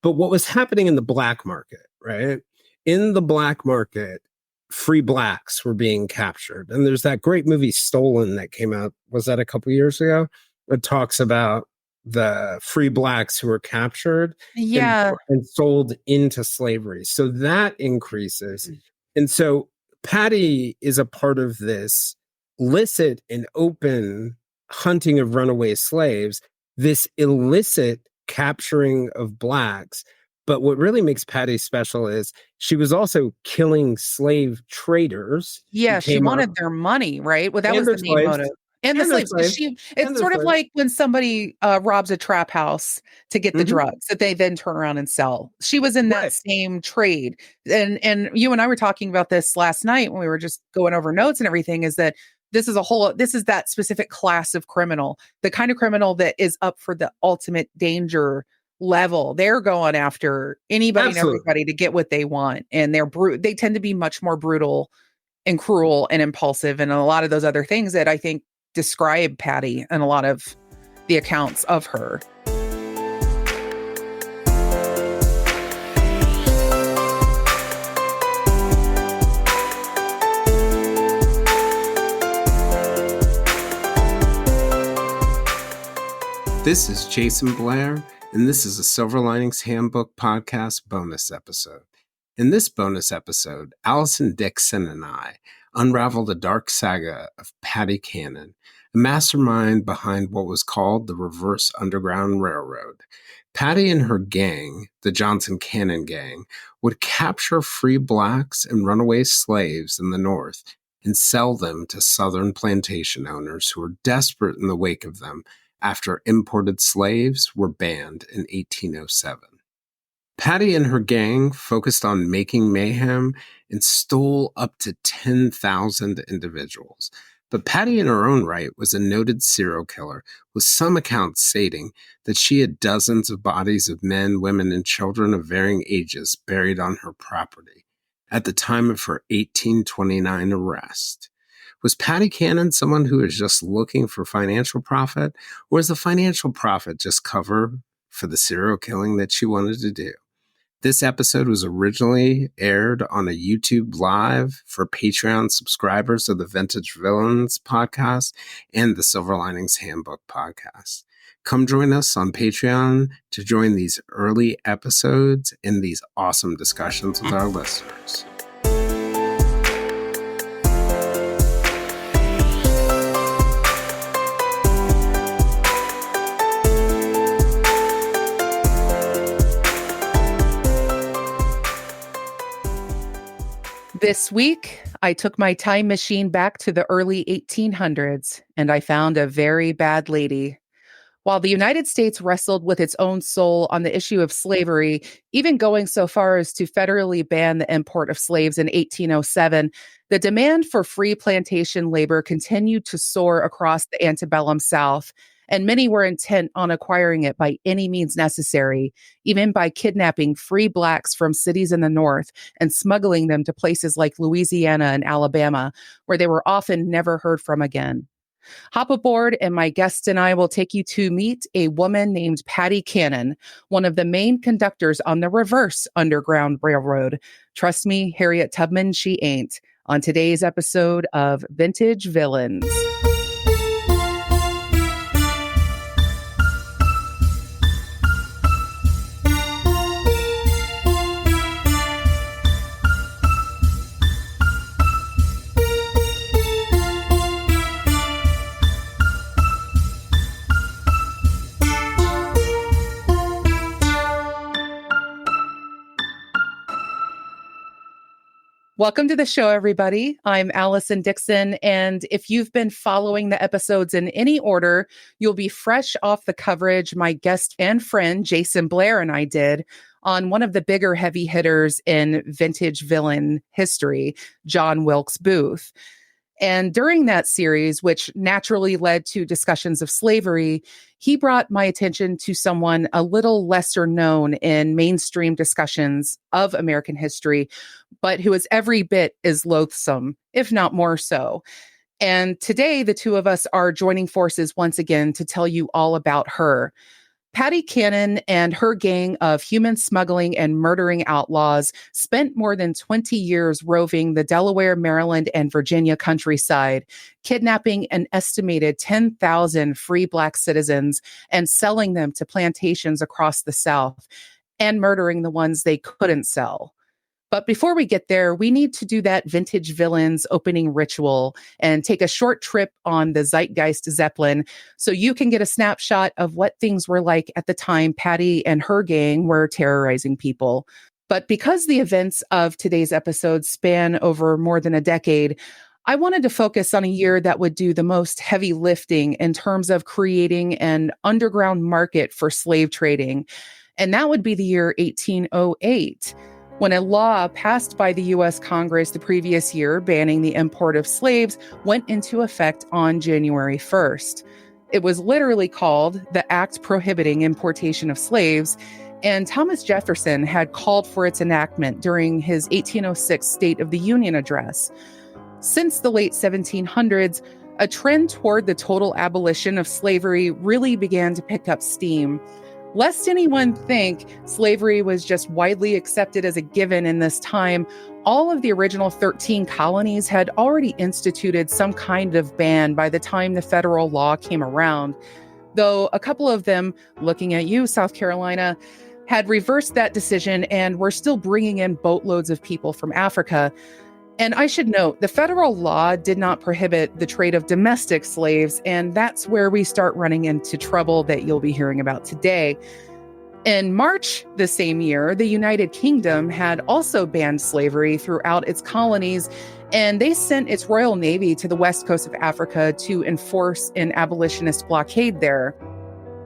But what was happening in the black market, right? In the black market, free blacks were being captured. And there's that great movie Stolen that came out, was that a couple years ago? It talks about the free blacks who were captured Yeah. and sold into slavery. So that increases. And so Patty is a part of this licit and open hunting of runaway slaves, this illicit capturing of blacks. But what really makes Patty special is she was also killing slave traders. Yeah, she wanted their money, right? Well, that was the main motive. And the slaves. It's sort of like when somebody robs a trap house to get the drugs that they then turn around and sell. She was in that same trade. And you and I were talking about this last night when we were just going over notes and everything, is that this is that specific class of criminal, the kind of criminal that is up for the ultimate danger level. They're going after anybody and everybody to get what they want. And they tend to be much more brutal and cruel and impulsive and a lot of those other things that I think describe Patty and a lot of the accounts of her. This is Jason Blair, and this is a Silver Linings Handbook podcast bonus episode. In this bonus episode, Alison Dickson and I unravel the dark saga of Patty Cannon, a mastermind behind what was called the Reverse Underground Railroad. Patty and her gang, the Johnson Cannon Gang, would capture free blacks and runaway slaves in the North and sell them to Southern Plantation owners who were desperate in the wake of them after imported slaves were banned in 1807. Patty and her gang focused on making mayhem and stole up to 10,000 individuals. But Patty in her own right was a noted serial killer, with some accounts stating that she had dozens of bodies of men, women, and children of varying ages buried on her property at the time of her 1829 arrest. Was Patty Cannon someone who was just looking for financial profit, or was the financial profit just cover for the serial killing that she wanted to do? This episode was originally aired on a YouTube Live for Patreon subscribers of the Vintage Villains podcast and the Silver Linings Handbook podcast. Come join us on Patreon to join these early episodes and these awesome discussions with our listeners. This week, I took my time machine back to the early 1800s, and I found a very bad lady. While the United States wrestled with its own soul on the issue of slavery, even going so far as to federally ban the import of slaves in 1807, the demand for free plantation labor continued to soar across the antebellum South, and many were intent on acquiring it by any means necessary, even by kidnapping free blacks from cities in the North and smuggling them to places like Louisiana and Alabama, where they were often never heard from again. Hop aboard, and my guest and I will take you to meet a woman named Patty Cannon, one of the main conductors on the Reverse Underground Railroad. Trust me, Harriet Tubman, she ain't. On today's episode of Vintage Villains. Welcome to the show, everybody. I'm Alison Dickson, and if you've been following the episodes in any order, you'll be fresh off the coverage my guest and friend Jason Blair and I did on one of the bigger heavy hitters in vintage villain history, John Wilkes Booth. And during that series, which naturally led to discussions of slavery, he brought my attention to someone a little lesser known in mainstream discussions of American history, but who is every bit as loathsome, if not more so. And today, the two of us are joining forces once again to tell you all about her. Patty Cannon and her gang of human smuggling and murdering outlaws spent more than 20 years roving the Delaware, Maryland, and Virginia countryside, kidnapping an estimated 10,000 free Black citizens and selling them to plantations across the South, and murdering the ones they couldn't sell. But before we get there, we need to do that vintage villains opening ritual and take a short trip on the Zeitgeist Zeppelin so you can get a snapshot of what things were like at the time Patty and her gang were terrorizing people. But because the events of today's episode span over more than a decade, I wanted to focus on a year that would do the most heavy lifting in terms of creating an underground market for slave trading. And that would be the year 1808. When a law passed by the U.S. Congress the previous year banning the import of slaves went into effect on January 1st. It was literally called the Act Prohibiting Importation of Slaves, and Thomas Jefferson had called for its enactment during his 1806 State of the Union address. Since the late 1700s, a trend toward the total abolition of slavery really began to pick up steam. Lest anyone think slavery was just widely accepted as a given in this time, all of the original 13 colonies had already instituted some kind of ban by the time the federal law came around. Though a couple of them, looking at you, South Carolina, had reversed that decision and were still bringing in boatloads of people from Africa. And I should note, the federal law did not prohibit the trade of domestic slaves, and that's where we start running into trouble that you'll be hearing about today. In March the same year, the United Kingdom had also banned slavery throughout its colonies, and they sent its Royal Navy to the west coast of Africa to enforce an abolitionist blockade there.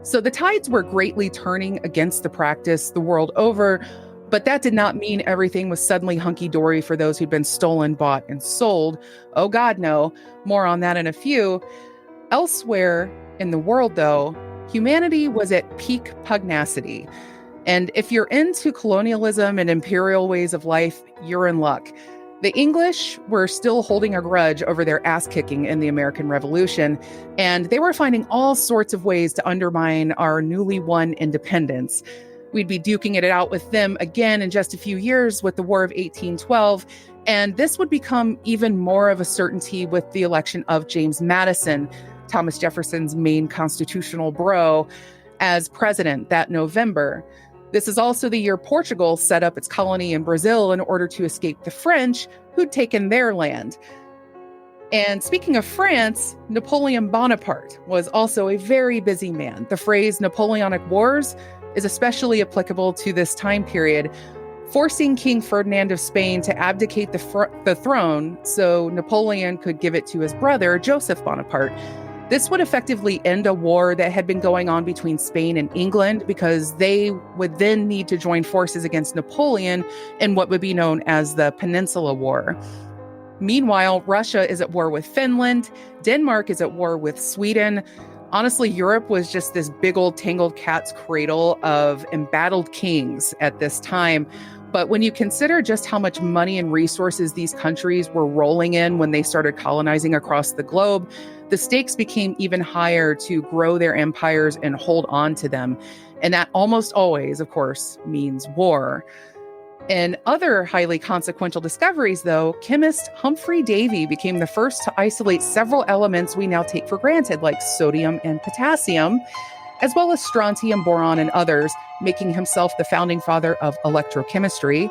So the tides were greatly turning against the practice the world over, but that did not mean everything was suddenly hunky-dory for those who'd been stolen, bought, and sold. Oh God, no. More on that in a few. Elsewhere in the world, though, humanity was at peak pugnacity. And if you're into colonialism and imperial ways of life, you're in luck. The English were still holding a grudge over their ass-kicking in the American Revolution, and they were finding all sorts of ways to undermine our newly won independence. We'd be duking it out with them again in just a few years with the War of 1812, and this would become even more of a certainty with the election of James Madison, Thomas Jefferson's main constitutional bro, as president that November. This is also the year Portugal set up its colony in Brazil in order to escape the French, who'd taken their land. And speaking of France, Napoleon Bonaparte was also a very busy man. The phrase Napoleonic Wars is especially applicable to this time period, forcing King Ferdinand of Spain to abdicate the throne so Napoleon could give it to his brother, Joseph Bonaparte. This would effectively end a war that had been going on between Spain and England, because they would then need to join forces against Napoleon in what would be known as the Peninsula War. Meanwhile, Russia is at war with Finland, Denmark is at war with Sweden. Honestly, Europe was just this big old tangled cat's cradle of embattled kings at this time. But when you consider just how much money and resources these countries were rolling in when they started colonizing across the globe, the stakes became even higher to grow their empires and hold on to them. And that almost always, of course, means war. In other highly consequential discoveries, though, chemist Humphrey Davy became the first to isolate several elements we now take for granted, like sodium and potassium, as well as strontium, boron, and others, making himself the founding father of electrochemistry.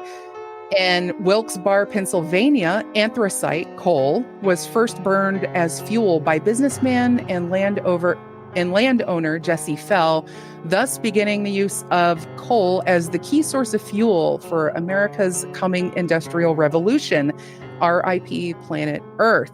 In Wilkes-Barre, Pennsylvania, anthracite, coal, was first burned as fuel by businessman and landowner Jesse Fell, thus beginning the use of coal as the key source of fuel for America's coming industrial revolution, RIP planet Earth.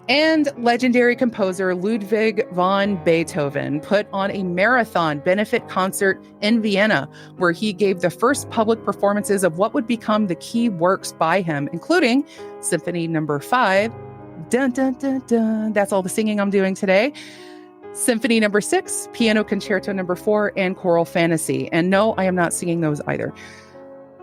And legendary composer Ludwig van Beethoven put on a marathon benefit concert in Vienna, where he gave the first public performances of what would become the key works by him, including Symphony No. 5. Dun, dun, dun, dun. That's all the singing I'm doing today. Symphony No. 6, Piano Concerto No. 4, and Choral Fantasy. And no, I am not singing those either.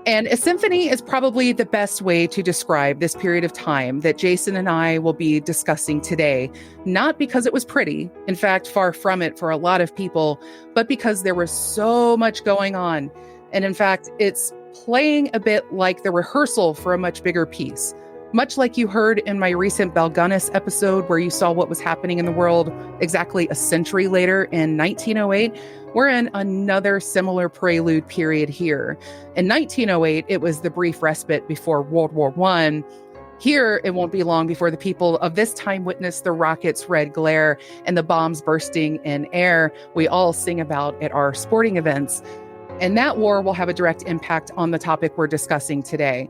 And a symphony is probably the best way to describe this period of time that Jayson and I will be discussing today, not because it was pretty, in fact, far from it for a lot of people, but because there was so much going on. And in fact, it's playing a bit like the rehearsal for a much bigger piece. Much like you heard in my recent Balgunis episode, where you saw what was happening in the world exactly a century later in 1908, we're in another similar prelude period here. In 1908, it was the brief respite before World War I. Here, it won't be long before the people of this time witness the rockets' red glare and the bombs bursting in air we all sing about at our sporting events. And that war will have a direct impact on the topic we're discussing today.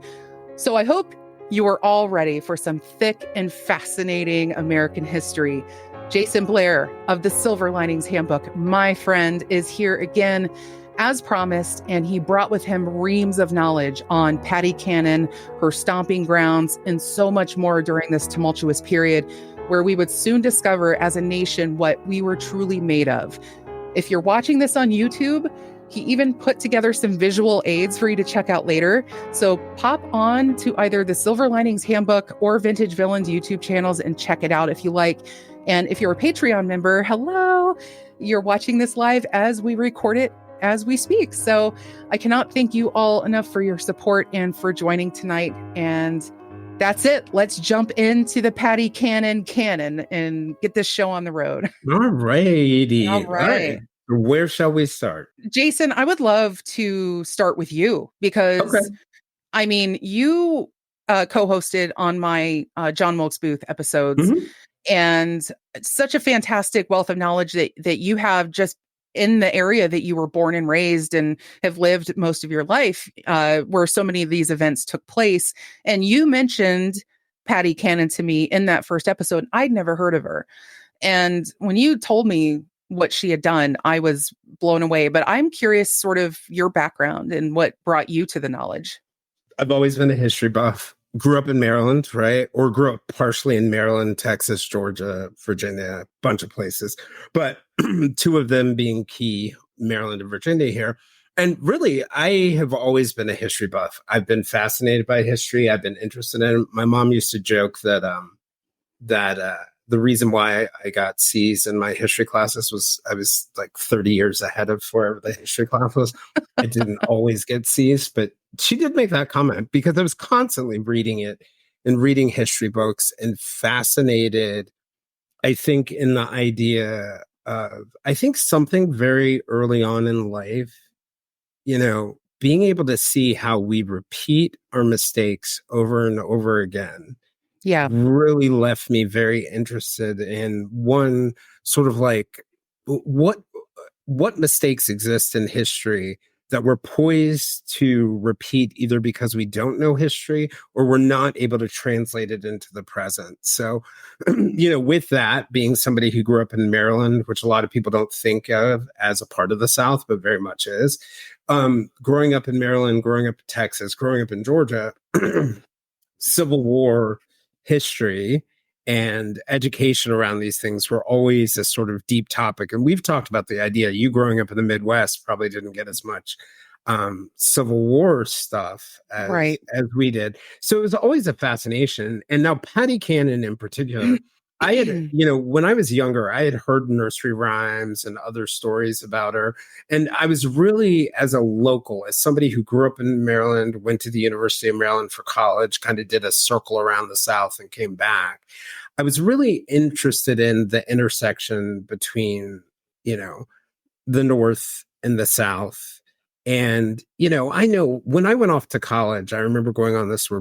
So I hope you are all ready for some thick and fascinating American history. Jayson Blair of the Silver Linings Handbook, my friend, is here again as promised, and he brought with him reams of knowledge on Patty Cannon, her stomping grounds, and so much more during this tumultuous period where we would soon discover as a nation what we were truly made of. If you're watching this on YouTube, he even put together some visual aids for you to check out later. So pop on to either the Silver Linings Handbook or Vintage Villains YouTube channels and check it out if you like. And if you're a Patreon member, hello, you're watching this live as we record it as we speak. So I cannot thank you all enough for your support and for joining tonight. And that's it. Let's jump into the Patty Cannon canon and get this show on the road. All righty. All right. Where shall we start? Jayson, I would love to start with you because, I mean, you co-hosted on my John Wilkes Booth episodes, and such a fantastic wealth of knowledge that you have just in the area that you were born and raised and have lived most of your life, where so many of these events took place. And you mentioned Patty Cannon to me in that first episode. I'd never heard of her. And when you told me what she had done, I was blown away. But I'm curious sort of your background and what brought you to the knowledge. I've always been a history buff. Grew up in Maryland, right? Or grew up partially in Maryland, Texas, Georgia, Virginia, a bunch of places. But two of them being key, Maryland and Virginia here. And really, I have always been a history buff. I've been fascinated by history. I've been interested in it. My mom used to joke that the reason why I got C's in my history classes was I was like 30 years ahead of wherever the history class was. I didn't always get C's, but she did make that comment because I was constantly reading it and reading history books and fascinated, I think, in the idea of, I think something very early on in life, you know, being able to see how we repeat our mistakes over and over again. Yeah, really left me very interested in one sort of like what mistakes exist in history that we're poised to repeat either because we don't know history or we're not able to translate it into the present. So, you know, with that being somebody who grew up in Maryland, which a lot of people don't think of as a part of the South, but very much is, growing up in Maryland, growing up in Texas, growing up in Georgia, Civil War history and education around these things were always a sort of deep topic. And we've talked about the idea, you growing up in the Midwest probably didn't get as much Civil War stuff as we did. So it was always a fascination. And now Patty Cannon in particular, I had, you know, when I was younger, I had heard nursery rhymes and other stories about her. And I was really, as a local, as somebody who grew up in Maryland, went to the University of Maryland for college, kind of did a circle around the South and came back. I was really interested in the intersection between, you know, the North and the South. And, you know when I went off to college, I remember going on this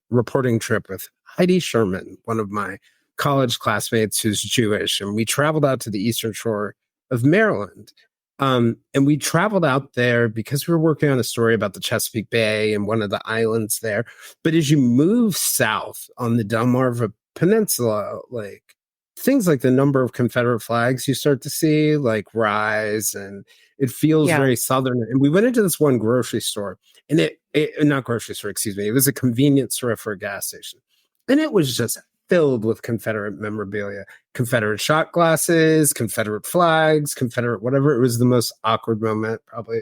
reporting trip with Heidi Sherman, one of my college classmates who's Jewish, and we traveled out to the Eastern Shore of Maryland. And we traveled out there because we were working on a story about the Chesapeake Bay and one of the islands there. But as you move south on the Delmarva Peninsula, like things like the number of Confederate flags you start to see like rise, and it feels very Southern. And we went into this one grocery store, and it not grocery store, excuse me. It was a convenience store for a gas station. And it was just filled with Confederate memorabilia, Confederate shot glasses, Confederate flags, Confederate whatever. It was the most awkward moment probably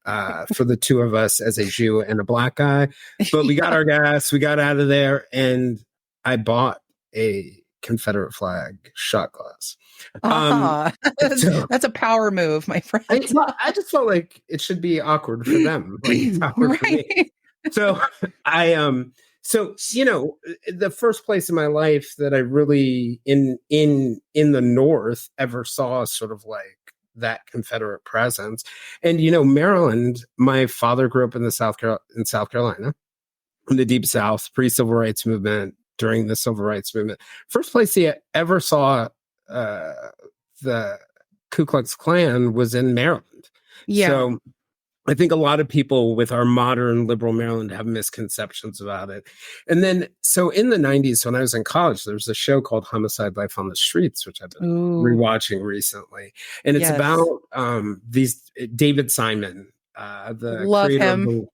for the two of us as a Jew and a black guy. But we got our gas, we got out of there, and I bought a Confederate flag shot glass. Ah, So that's a power move, my friend. I just felt like it should be awkward for them, like it's awkward for me. Right. So so the first place in my life that I really in the North ever saw sort of like that Confederate presence. And Maryland, my father grew up in South Carolina, in the Deep South, pre-civil rights movement, during the civil rights movement. First place he ever saw the Ku Klux Klan was in Maryland. Yeah. So I think a lot of people with our modern liberal Maryland have misconceptions about it. And then, so in the 90s, when I was in college, there was a show called Homicide: Life on the Streets, which I've been rewatching recently. And it's about David Simon, the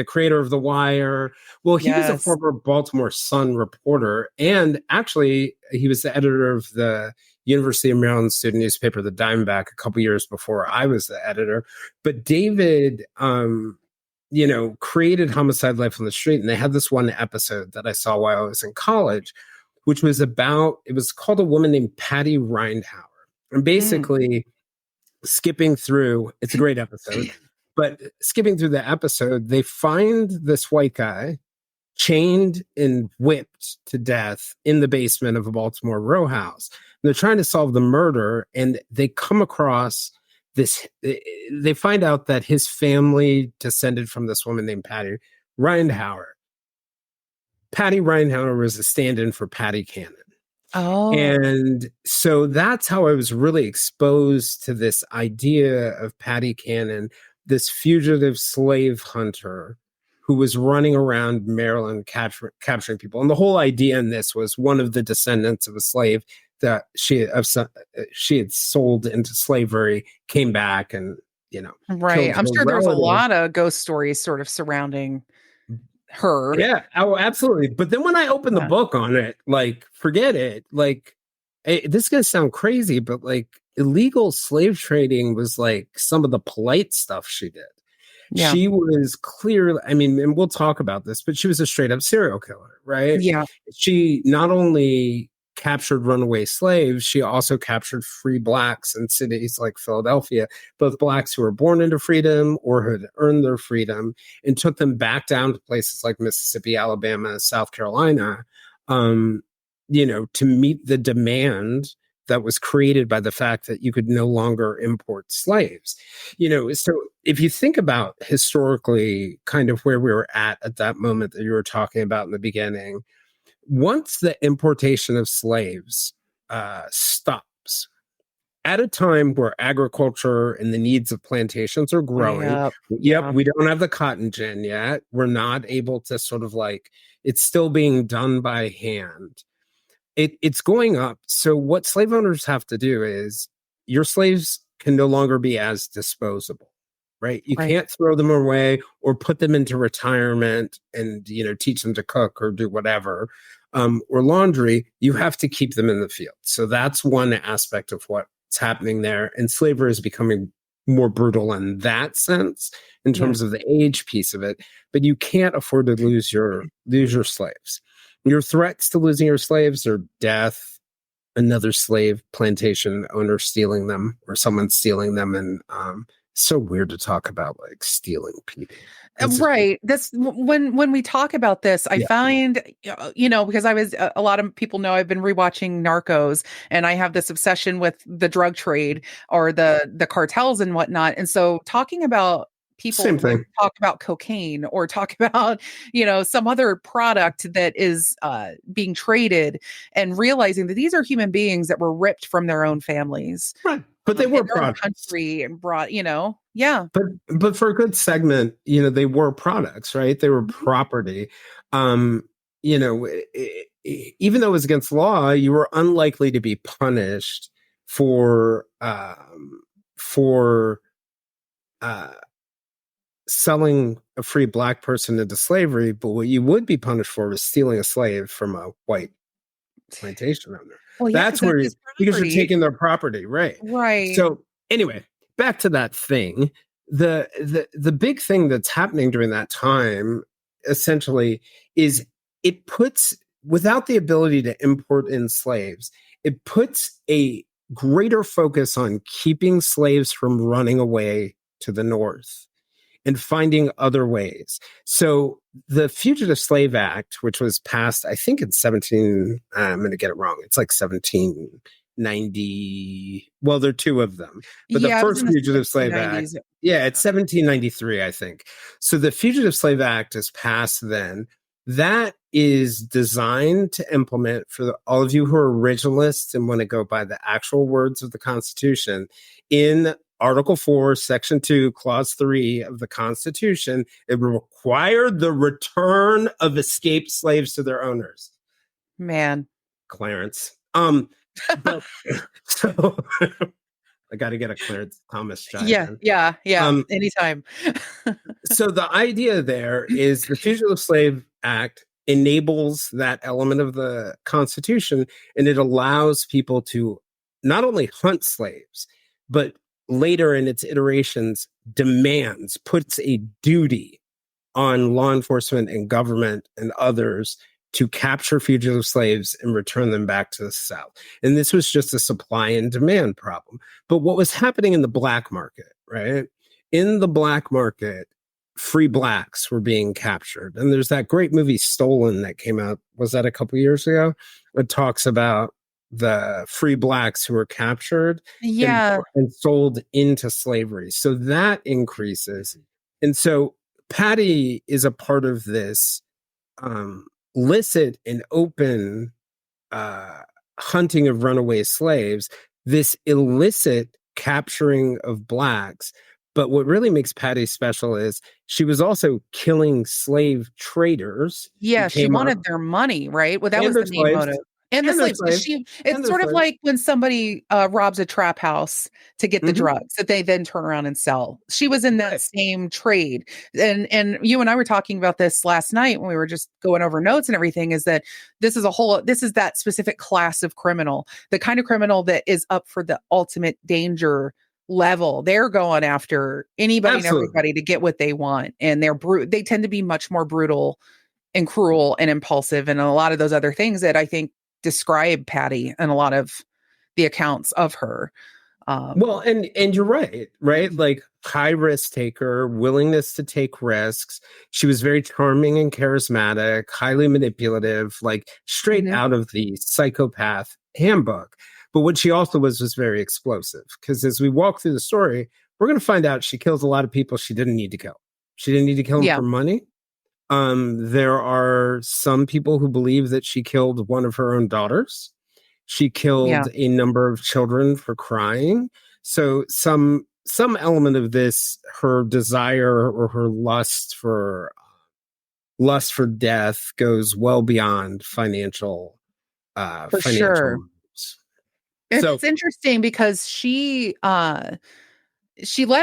creator of The Wire. Well, he was a former Baltimore Sun reporter, and actually he was the editor of the University of Maryland student newspaper, the Diamondback, a couple years before I was the editor. But David, created Homicide: Life on the Street, and they had this one episode that I saw while I was in college, which was it was called A Woman Named Patty Rindhauer. And basically, skipping through, it's a great episode, but skipping through the episode, they find this white guy chained and whipped to death in the basement of a Baltimore row house. And they're trying to solve the murder, and they come across this. They find out that his family descended from this woman named Patty Rindhauer. Patty Rindhauer was a stand-in for Patty Cannon. Oh. And so that's how I was really exposed to this idea of Patty Cannon, this fugitive slave hunter who was running around Maryland capturing people. And the whole idea in this was one of the descendants of a slave that she had sold into slavery came back and, right. I'm sure there's a lot of ghost stories sort of surrounding her. Yeah. Oh, absolutely. But then when I opened the book on it, like, forget it. Like, this is going to sound crazy, but like illegal slave trading was like some of the polite stuff she did. Yeah. She was clearly, and we'll talk about this, but she was a straight up serial killer, right? Yeah. She not only captured runaway slaves, she also captured free blacks in cities like Philadelphia, both blacks who were born into freedom or had earned their freedom, and took them back down to places like Mississippi, Alabama, South Carolina, to meet the demand that was created by the fact that you could no longer import slaves. So if you think about historically kind of where we were at that moment that you were talking about in the beginning, once the importation of slaves stops, at a time where agriculture and the needs of plantations are growing, we don't have the cotton gin yet. We're not able to sort of like, it's still being done by hand. It's going up. So what slave owners have to do is your slaves can no longer be as disposable, right? You can't throw them away or put them into retirement and, teach them to cook or do whatever, or laundry. You have to keep them in the field. So that's one aspect of what's happening there. And slavery is becoming more brutal in that sense, in terms of the age piece of it. But you can't afford to lose your slaves. Your threats to losing your slaves are death, another slave plantation owner stealing them, or someone stealing them. And it's so weird to talk about like stealing people. Right. That's when we talk about this, I find, because I was, a lot of people know I've been rewatching Narcos, and I have this obsession with the drug trade or the cartels and whatnot. And so talking about people talk about cocaine or talk about, some other product that is being traded, and realizing that these are human beings that were ripped from their own families. Right. But they were products. Country and brought, But for a good segment, they were products, right? They were property. Even though it was against law, you were unlikely to be punished for selling a free black person into slavery. But what you would be punished for was stealing a slave from a white plantation owner. Well, that's where because you're taking their property, right? Right. So anyway, back to that thing. the big thing that's happening during that time, essentially, is it puts, without the ability to import in slaves, it puts a greater focus on keeping slaves from running away to the north and finding other ways. So the Fugitive Slave Act, which was passed, I think in 17, I'm going to get it wrong. It's like 1790. Well, there are two of them, but the Yeah, it was first in the Fugitive Slave Act, 1690s. yeah, it's 1793, I think. So the Fugitive Slave Act is passed then. That is designed to implement, for all of you who are originalists and want to go by the actual words of the Constitution, in Article 4, Section 2, Clause 3 of the Constitution, it required the return of escaped slaves to their owners. Man. Clarence. But, so I got to get a Clarence Thomas jive in. Yeah. Anytime. So the idea there is the Fugitive Slave Act enables that element of the Constitution, and it allows people to not only hunt slaves, but later in its iterations puts a duty on law enforcement and government and others to capture fugitive slaves and return them back to the South. And this was just a supply and demand problem. But what was happening in the black market, right? In the black market, free blacks were being captured. And there's that great movie Stolen that came out, was that a couple years ago? It talks about the free blacks who were captured and sold into slavery. So that increases. And so Patty is a part of this licit and open hunting of runaway slaves, this illicit capturing of blacks. But what really makes Patty special is she was also killing slave traders. Yeah, she wanted their money, right? Well, that was the main motive. And the slaves. It's sort of like when somebody robs a trap house to get the drugs that they then turn around and sell. She was in that same trade. And you and I were talking about this last night when we were just going over notes and everything, is that this is that specific class of criminal, the kind of criminal that is up for the ultimate danger level. They're going after anybody and everybody to get what they want. And they tend to be much more brutal and cruel and impulsive and a lot of those other things that I think describe Patty and a lot of the accounts of her. Well, and you're right? Like high risk taker, willingness to take risks. She was very charming and charismatic, highly manipulative, like straight out of the Psychopath Handbook. But what she also was very explosive, because as we walk through the story, we're going to find out she kills a lot of people she didn't need to kill. She didn't need to kill them for money. There are some people who believe that she killed one of her own daughters. She killed a number of children for crying. So some element of this, her desire or her lust for death, goes well beyond financial. For sure. And it's interesting because she let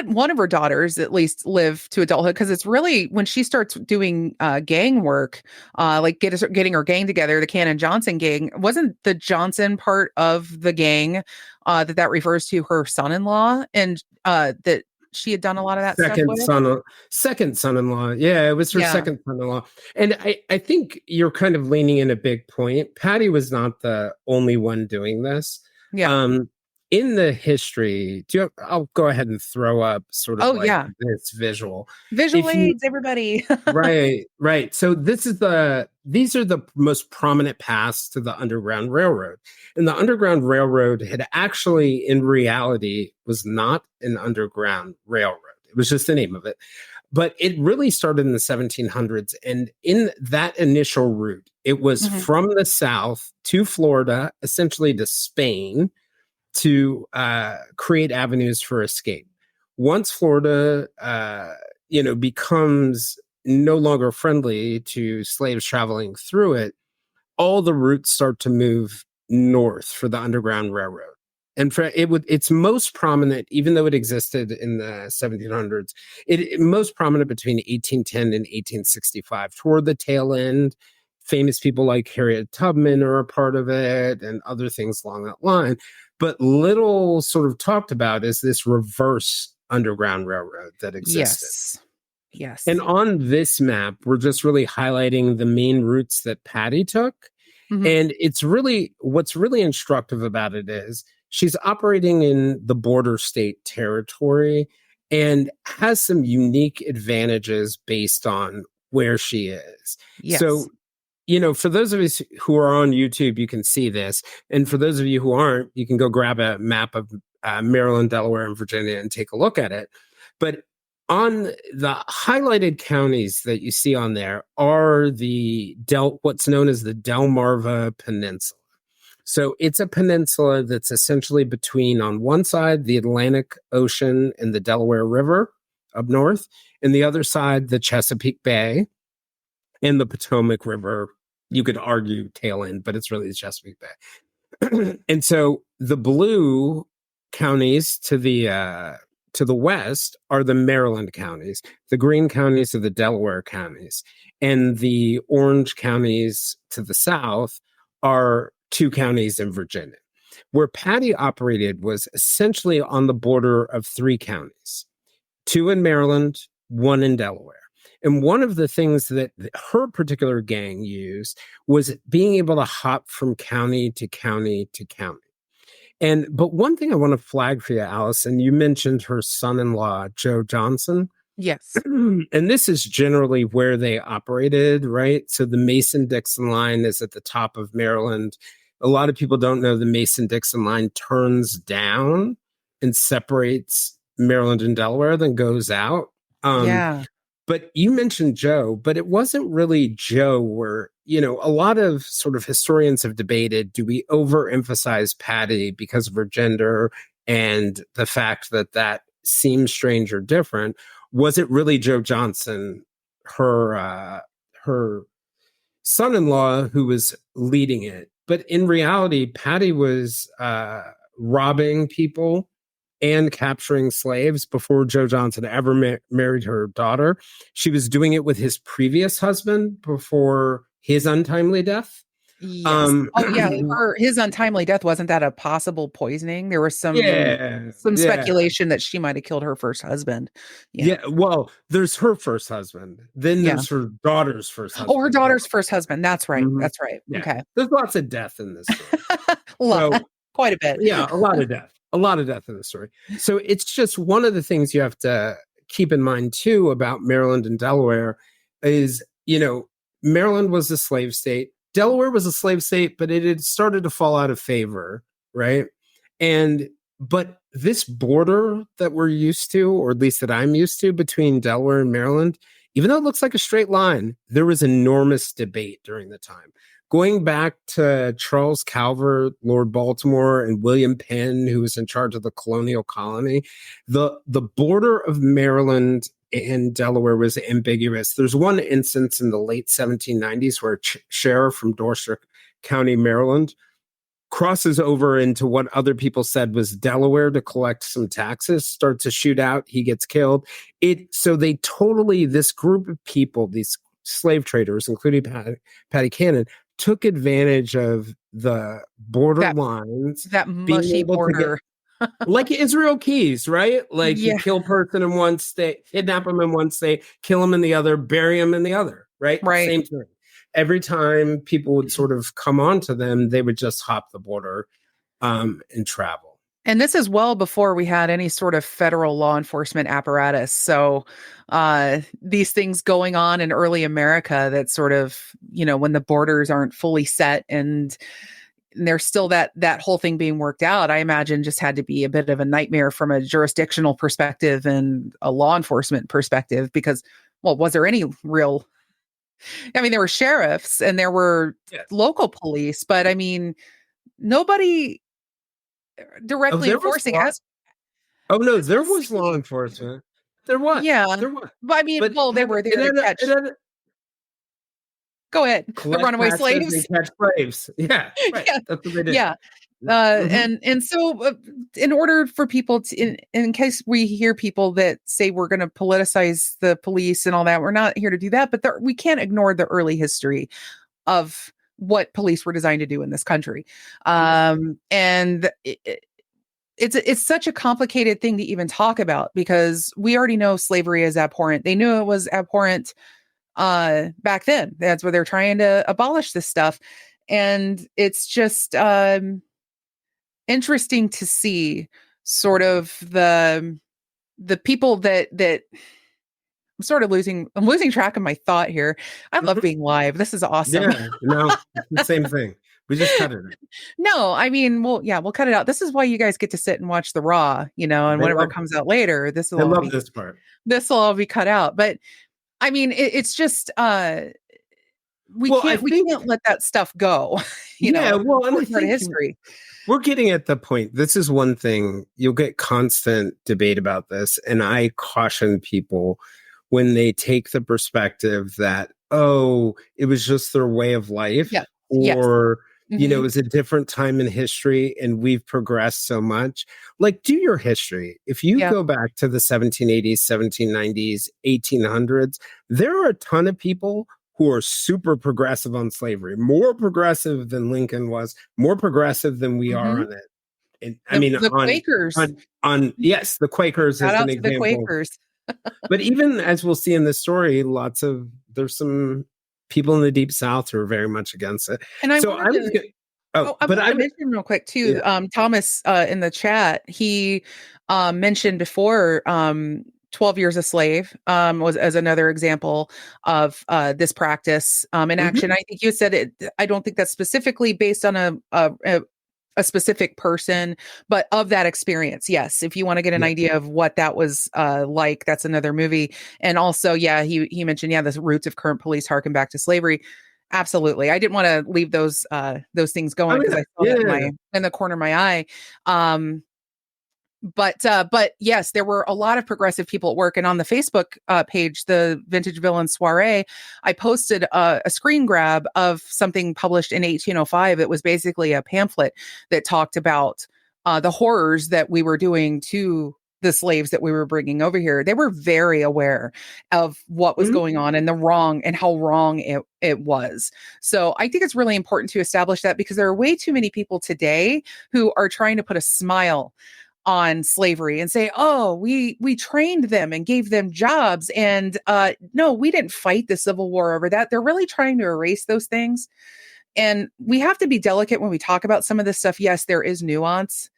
one of her daughters at least live to adulthood, because it's really when she starts doing gang work, like getting her gang together, the Cannon Johnson gang. Wasn't the Johnson part of the gang that refers to her son-in-law, and that she had done a lot of that stuff with? Second son-in-law. Yeah, it was her second son-in-law. And I think you're kind of leaning in a big point. Patty was not the only one doing this. Yeah. In the history, I'll go ahead and throw up sort of this visual aids, everybody. Right. So these are the most prominent paths to the Underground Railroad. And the Underground Railroad had actually, in reality, was not an Underground Railroad. It was just the name of it. But it really started in the 1700s. And in that initial route, it was from the South to Florida, essentially to Spain, to create avenues for escape. Once Florida, becomes no longer friendly to slaves traveling through it, all the routes start to move north for the Underground Railroad. And it's most prominent, even though it existed in the 1700s, it most prominent between 1810 and 1865. Toward the tail end, famous people like Harriet Tubman are a part of it, and other things along that line. But little sort of talked about is this reverse Underground Railroad that existed. Yes. Yes. And on this map, we're just really highlighting the main routes that Patty took. Mhm. And it's really what's really instructive about it is she's operating in the border state territory and has some unique advantages based on where she is. Yes. So, for those of us who are on YouTube, you can see this. And for those of you who aren't, you can go grab a map of Maryland, Delaware, and Virginia and take a look at it. But on the highlighted counties that you see on there are what's known as the Delmarva Peninsula. So it's a peninsula that's essentially between, on one side, the Atlantic Ocean and the Delaware River up north, and the other side, the Chesapeake Bay and the Potomac River. You could argue tail end, but it's really the Chesapeake Bay. And so the blue counties to the west are the Maryland counties. The green counties are the Delaware counties. And the orange counties to the south are two counties in Virginia. Where Patty operated was essentially on the border of three counties, two in Maryland, one in Delaware. And one of the things that her particular gang used was being able to hop from county to county to county. But one thing I want to flag for you, Allison, you mentioned her son-in-law, Joe Johnson. Yes. And this is generally where they operated, right? So the Mason-Dixon line is at the top of Maryland. A lot of people don't know the Mason-Dixon line turns down and separates Maryland and Delaware, then goes out. Yeah. But you mentioned Joe, but it wasn't really Joe where, a lot of sort of historians have debated, do we overemphasize Patty because of her gender and the fact that seems strange or different? Was it really Joe Johnson, her son-in-law, who was leading it? But in reality, Patty was robbing people and capturing slaves before Joe Johnson ever married her daughter. She was doing it with his previous husband before his untimely death. Yes. Oh, yeah. His untimely death, wasn't that a possible poisoning? There was Yeah, some yeah. speculation that she might have killed her first husband. Yeah. Well, there's her first husband. Then Yeah. there's her daughter's first husband. Oh, her daughter's first husband. That's right. Mhm. That's right. Yeah. Okay. There's lots of death in this story. Quite a bit. Yeah, a lot of death. A lot of death in the story. So it's just one of the things you have to keep in mind too about Maryland and Delaware is, Maryland was a slave state. Delaware was a slave state, but it had started to fall out of favor, right? But this border that we're used to, or at least that I'm used to, between Delaware and Maryland, even though it looks like a straight line, there was enormous debate during the time. Going back to Charles Calvert, Lord Baltimore, and William Penn, who was in charge of the colonial colony, the border of Maryland and Delaware was ambiguous. There's one instance in the late 1790s where a sheriff from Dorset County, Maryland, crosses over into what other people said was Delaware to collect some taxes, starts a shootout, he gets killed. This group of people, these slave traders, including Patty Cannon, took advantage of the border lines, that mushy border, like Israel Keys, right? Like yeah. you kill a person in one state, kidnap them in one state, kill them in the other, bury them in the other, right? Right. Same thing. Every time people would sort of come onto them, they would just hop the border and travel. And this is well before we had any sort of federal law enforcement apparatus. So these things going on in early America that sort of, when the borders aren't fully set and there's still that whole thing being worked out, I imagine just had to be a bit of a nightmare from a jurisdictional perspective and a law enforcement perspective because, well, was there any real... I mean, there were sheriffs and there were local police, but I mean, nobody directly enforcing as. Oh no, there was law enforcement. There was. Yeah. There was. But I mean, they were there to catch. Go ahead. The runaway slaves. And catch slaves. Yeah. Right. Yeah. That's what they did. Yeah. And so in order for people to, in case we hear people that say we're going to politicize the police and all that, we're not here to do that, but we can't ignore the early history of what police were designed to do in this country. And it's such a complicated thing to even talk about because we already know slavery is abhorrent. They knew it was abhorrent back then. That's where they're trying to abolish this stuff. And it's just interesting to see sort of the people that I'm losing track of my thought here. I love being live. This is awesome. Yeah, no, it's the same thing. We just cut it. No, I mean, we'll cut it out. This is why you guys get to sit and watch the raw, and whatever comes out later, I love this part. This will all be cut out. But I mean, it's just we can't let that stuff go. Well, and I part of think history. We're getting at the point. This is one thing you'll get constant debate about this, and I caution people when they take the perspective that, oh, it was just their way of life, or it was a different time in history and we've progressed so much. Like, do your history. If you go back to the 1780s, 1790s, 1800s, there are a ton of people who are super progressive on slavery, more progressive than Lincoln was, more progressive than we are on it. And I mean, the Quakers. Yes, the Quakers Shout as out an to example. the Quakers. But even as we'll see in this story, there's some people in the Deep South who are very much against it. And I wanted to mention real quick too. Thomas in the chat, he mentioned before 12 Years a Slave was as another example of this practice in action. I think you said it. I don't think that's specifically based on a specific person, but of that experience. Yes. If you want to get an idea of what that was like, that's another movie. And also, he mentioned, the roots of current police harken back to slavery. Absolutely. I didn't want to leave those things going because I saw that in the corner of my eye. But yes, there were a lot of progressive people at work, and on the Facebook page, the Vintage Villain Soiree, I posted a screen grab of something published in 1805. It was basically a pamphlet that talked about the horrors that we were doing to the slaves that we were bringing over here. They were very aware of what was going on and the wrong and how wrong it was. So I think it's really important to establish that because there are way too many people today who are trying to put a smile on slavery and say, oh, we trained them and gave them jobs. And no, we didn't fight the Civil War over that. They're really trying to erase those things. And we have to be delicate when we talk about some of this stuff. Yes, there is nuance,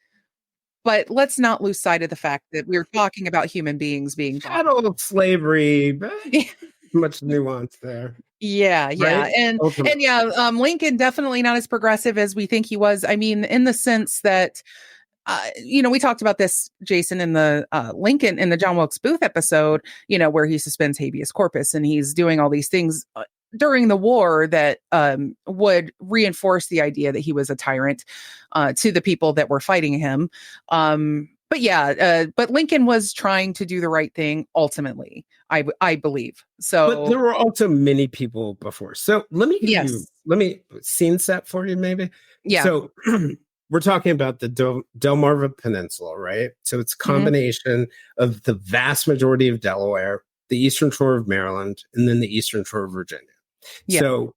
but let's not lose sight of the fact that we're talking about human beings being chattel slavery, but much nuance there. Yeah. Right? And Lincoln definitely not as progressive as we think he was. I mean, in the sense that we talked about this, Jayson, in the Lincoln, in the John Wilkes Booth episode, where he suspends habeas corpus and he's doing all these things during the war that would reinforce the idea that he was a tyrant to the people that were fighting him. But Lincoln was trying to do the right thing ultimately, I believe. So, but there were also many people before. So let me scene set for you, maybe. Yeah. So we're talking about the Delmarva Peninsula, right? So it's a combination of the vast majority of Delaware, the eastern shore of Maryland, and then the eastern shore of Virginia. Yeah. So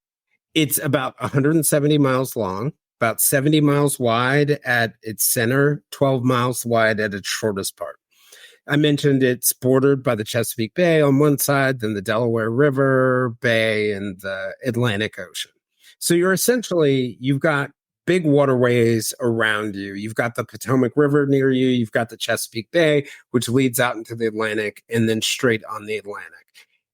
it's about 170 miles long, about 70 miles wide at its center, 12 miles wide at its shortest part. I mentioned it's bordered by the Chesapeake Bay on one side, then the Delaware River, Bay, and the Atlantic Ocean. So you've got big waterways around you. You've got the Potomac River near you. You've got the Chesapeake Bay, which leads out into the Atlantic and then straight on the Atlantic.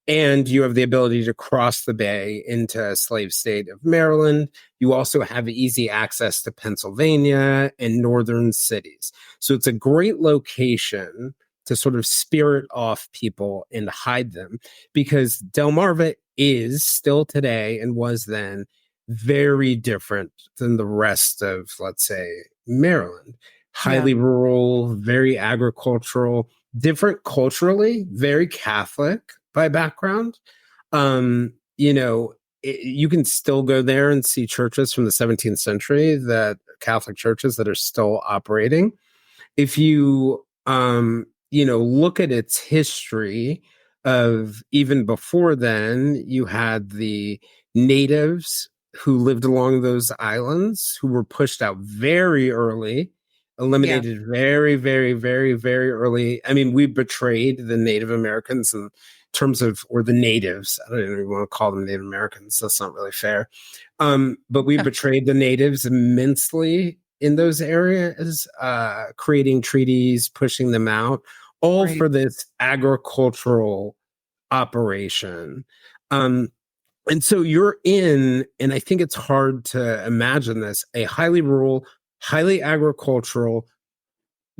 And you have the ability to cross the bay into a slave state of Maryland. You also have easy access to Pennsylvania and northern cities. So it's a great location to sort of spirit off people and hide them because Delmarva is still today and was then very different than the rest of, let's say, Maryland. Highly rural, very agricultural, different culturally, very Catholic by background. You can still go there and see churches from the 17th century, Catholic churches that are still operating. If you, look at its history of even before then, you had the natives who lived along those islands, who were pushed out very early Yeah. eliminated very, very, very, very early. I mean, we betrayed the Native Americans in terms of, or the natives. I don't even want to call them Native Americans. That's not really fair. But we betrayed the natives immensely in those areas, creating treaties, pushing them out, all Right. for this agricultural operation. And so you're in, and I think it's hard to imagine this, a highly rural, highly agricultural,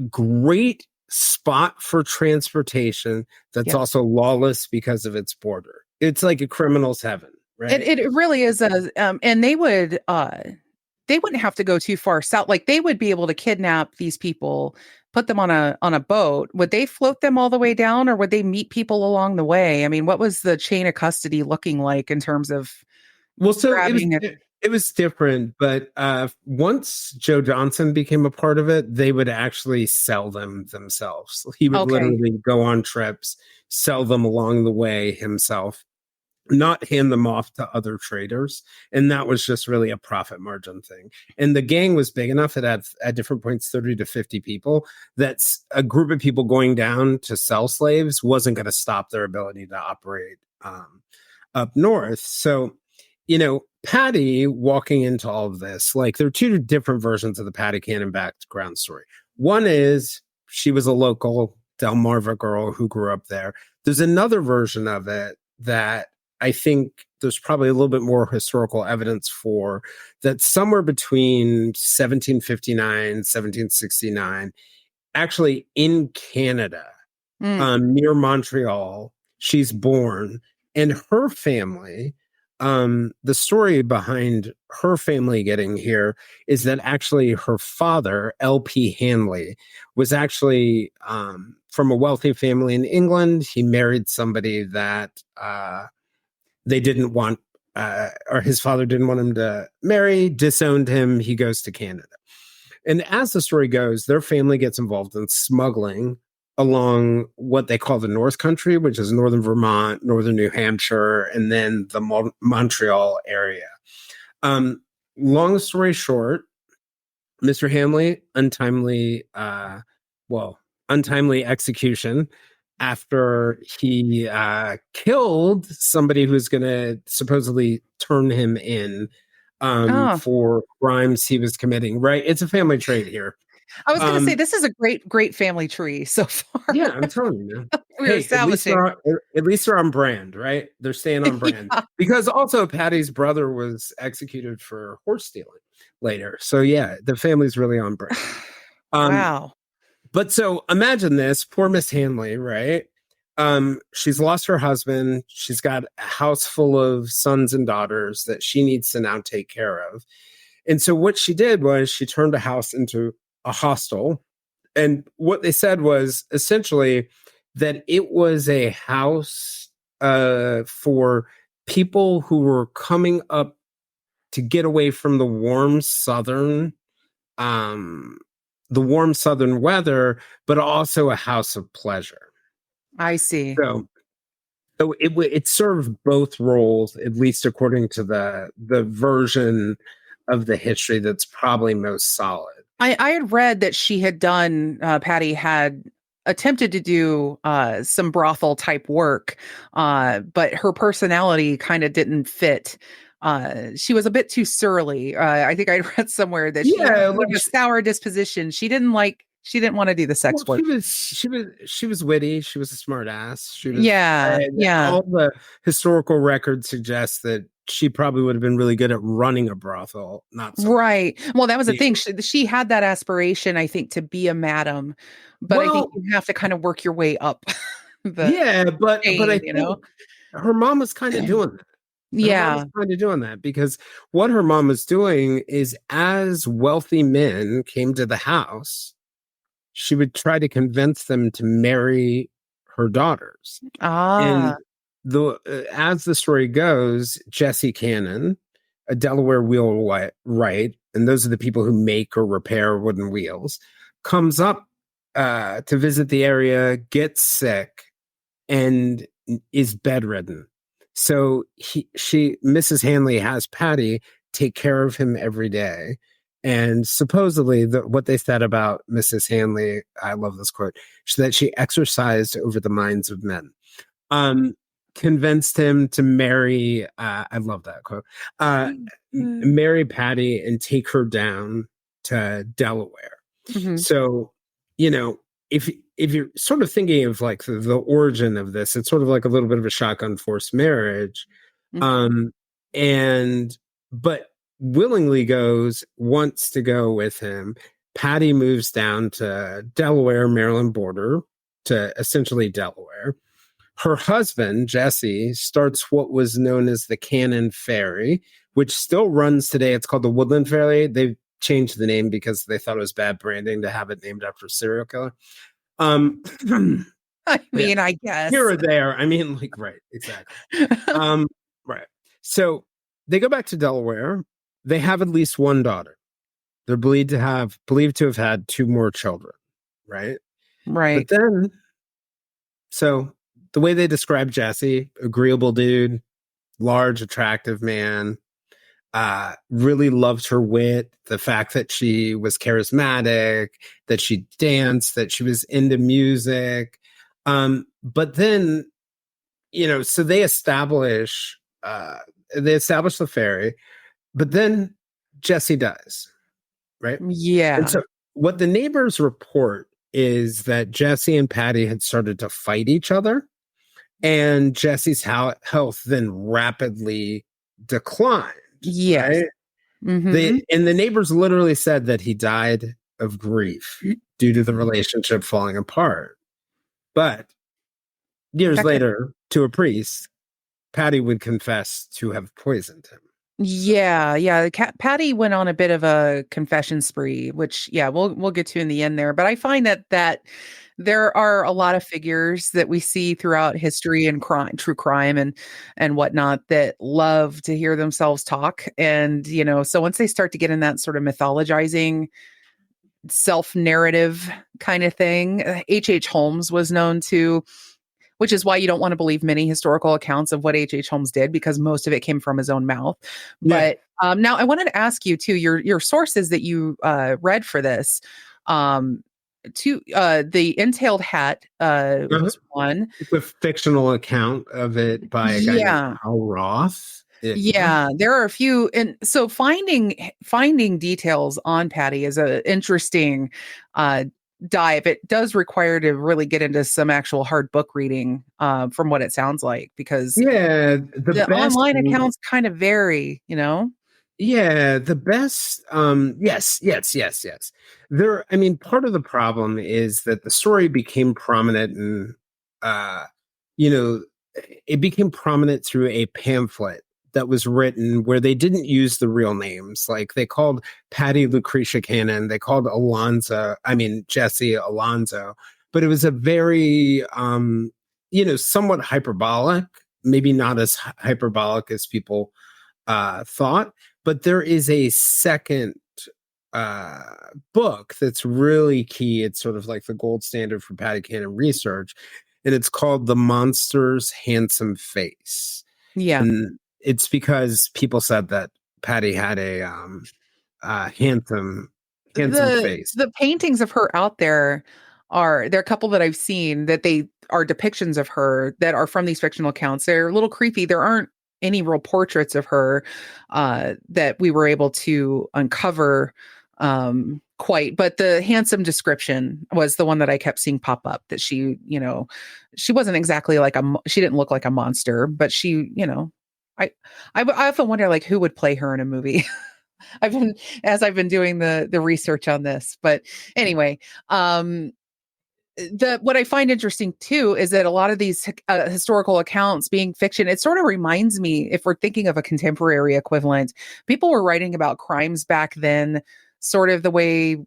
great spot for transportation that's Yes. also lawless because of its border. It's like a criminal's heaven, right? It really is and they wouldn't have to go too far south. Like they would be able to kidnap these people, put them on a boat. Would they float them all the way down, or would they meet people along the way? I mean, what was the chain of custody looking like in terms of Well, so grabbing it? it was different, but once Joe Johnson became a part of it, they would actually sell them themselves. He would Okay. literally go on trips, sell them along the way himself, not hand them off to other traders. And that was just really a profit margin thing. And the gang was big enough that at different points, 30 to 50 people, that's a group of people going down to sell slaves wasn't going to stop their ability to operate up north. So, Patty walking into all of this, like there are two different versions of the Patty Cannon background story. One is she was a local Delmarva girl who grew up there. There's another version of it that I think there's probably a little bit more historical evidence for, that somewhere between 1759, 1769, actually in Canada, Mm. near Montreal, she's born. And her family, the story behind her family getting here is that actually her father, L.P. Hanley, was actually from a wealthy family in England. He married somebody that they didn't want, or his father didn't want him to marry, disowned him. He goes to Canada. And as the story goes, their family gets involved in smuggling along what they call the North Country, which is northern Vermont, northern New Hampshire, and then the Montreal area. Long story short, Mr. Hamley, untimely execution after he killed somebody who's going to supposedly turn him in Oh, for crimes he was committing. Right? It's a family trait here. I was going to say Um, this is a great family tree so far. yeah, I'm telling you, man. We're Hey, at least establishing. they're on brand, right? They're staying on brand Yeah. because also Patty's brother was executed for horse stealing later. So yeah, the family's really on brand. Um, Wow. But so imagine this, poor Miss Hanley, right? She's lost her husband. She's got a house full of sons and daughters that she needs to now take care of. And so what she did was she turned the house into a hostel. And what they said was essentially that it was a house for people who were coming up to get away from um, the warm southern weather, but also a house of pleasure. I see. So, it served both roles, at least according to the version of the history that's probably most solid. I had read that she had done, Patty had attempted to do some brothel type work, but her personality kind of didn't fit. She was a bit too surly. I think I read somewhere that she had Yeah, sort of a sour disposition. She didn't want to do the sex well, work. she was witty. She was a smart ass. She was Yeah, yeah. all the historical records suggest that she probably would have been really good at running a brothel, not so much. Right. Well, that was the The, thing. She had that aspiration, I think, to be a madam, but I think well, you have to kind of work your way up the yeah, but I chain, you think know? her mom was kind of doing that. Her mom was Yeah. kind of doing that because what her mom was doing is, as wealthy men came to the house, she would try to convince them to marry her daughters. And Ah. as the story goes, Jesse Cannon, a Delaware wheelwright, and those are the people who make or repair wooden wheels, comes up to visit the area, gets sick, and is bedridden. So Mrs. Hanley has Patty take care of him every day. And supposedly, what they said about Mrs. Hanley, I love this quote, that she exercised over the minds of men. Convinced him to marry, I love that quote, marry Patty and take her down to Delaware. Mhm. So, you know, if you're sort of thinking of like the origin of this, it's sort of like a little bit of a shotgun forced marriage. Mhm. Um, and but willingly wants to go with him. Patty moves down to Delaware, Maryland border to essentially Delaware. Her husband, Jesse, starts what was known as the Cannon Ferry, which still runs today. It's called the Woodland Ferry. They changed the name because they thought it was bad branding to have it named after a serial killer. I Yeah, mean, I here guess. or there. I mean, like, right, exactly. Right. So they go back to Delaware. They have at least one daughter. They're believed to have had two more children, right? But Right. then, so the way they describe Jesse, agreeable dude, large, attractive man, really loved her wit, the fact that she was charismatic, that she danced, that she was into music. But then, so they establish the ferry, but then Jesse dies, right? And Yeah. so what the neighbors report is that Jesse and Patty had started to fight each other, and Jesse's health then rapidly declined, Yes. right? Mhm. The neighbors literally said that he died of grief due to the relationship falling apart. But years That could later, to a priest, Patty would confess to have poisoned him. Yeah, yeah, Patty went on a bit of a confession spree, which, yeah, we'll get to in the end there, but I find that there are a lot of figures that we see throughout history and true crime and whatnot that love to hear themselves talk, and, so once they start to get in that sort of mythologizing self-narrative kinda thing, H. Holmes was known to, which is why you don't want to believe many historical accounts of what H. Holmes did, because most of it came from his own mouth. Yeah. But now I wanted to ask you too, your sources that you read for this. Um, the entailed hat Uh-huh. was one. It's a fictional account of it by a guy named Yeah. Hal Roth. Yeah. Yeah, there are a few, and so finding details on Patty is a interesting uh, dive. It does require to really get into some actual hard book reading, from what it sounds like, because Yeah. The the best online accounts kind of vary, Yeah, the best yes. I mean, part of the problem is that the story became prominent and uh you know, it became prominent through a pamphlet that was written where they didn't use the real names. Like they called Patty Lucretia Cannon, they called Jesse Alonzo, but it was a very somewhat hyperbolic, maybe not as hyperbolic as people thought. But there is a second uh, book that's really key. It's sort of like the gold standard for Patty Cannon research, and it's called The Monster's Handsome Face. Yeah. And it's because people said that Patty had a handsome face. The paintings of her out there there are a couple that I've seen that they are depictions of her that are from these fictional accounts. They're a little creepy. There aren't any real portraits of her that we were able to uncover quite, but the handsome description was the one that I kept seeing pop up, that she wasn't exactly like she didn't look like a monster, but I I often wonder, like, who would play her in a movie. I've been doing the research on this. But anyway, um the what I find interesting too is that a lot of these historical accounts being fiction, it sort of reminds me, if we're thinking of a contemporary equivalent, people were writing about crimes back then, sort of the way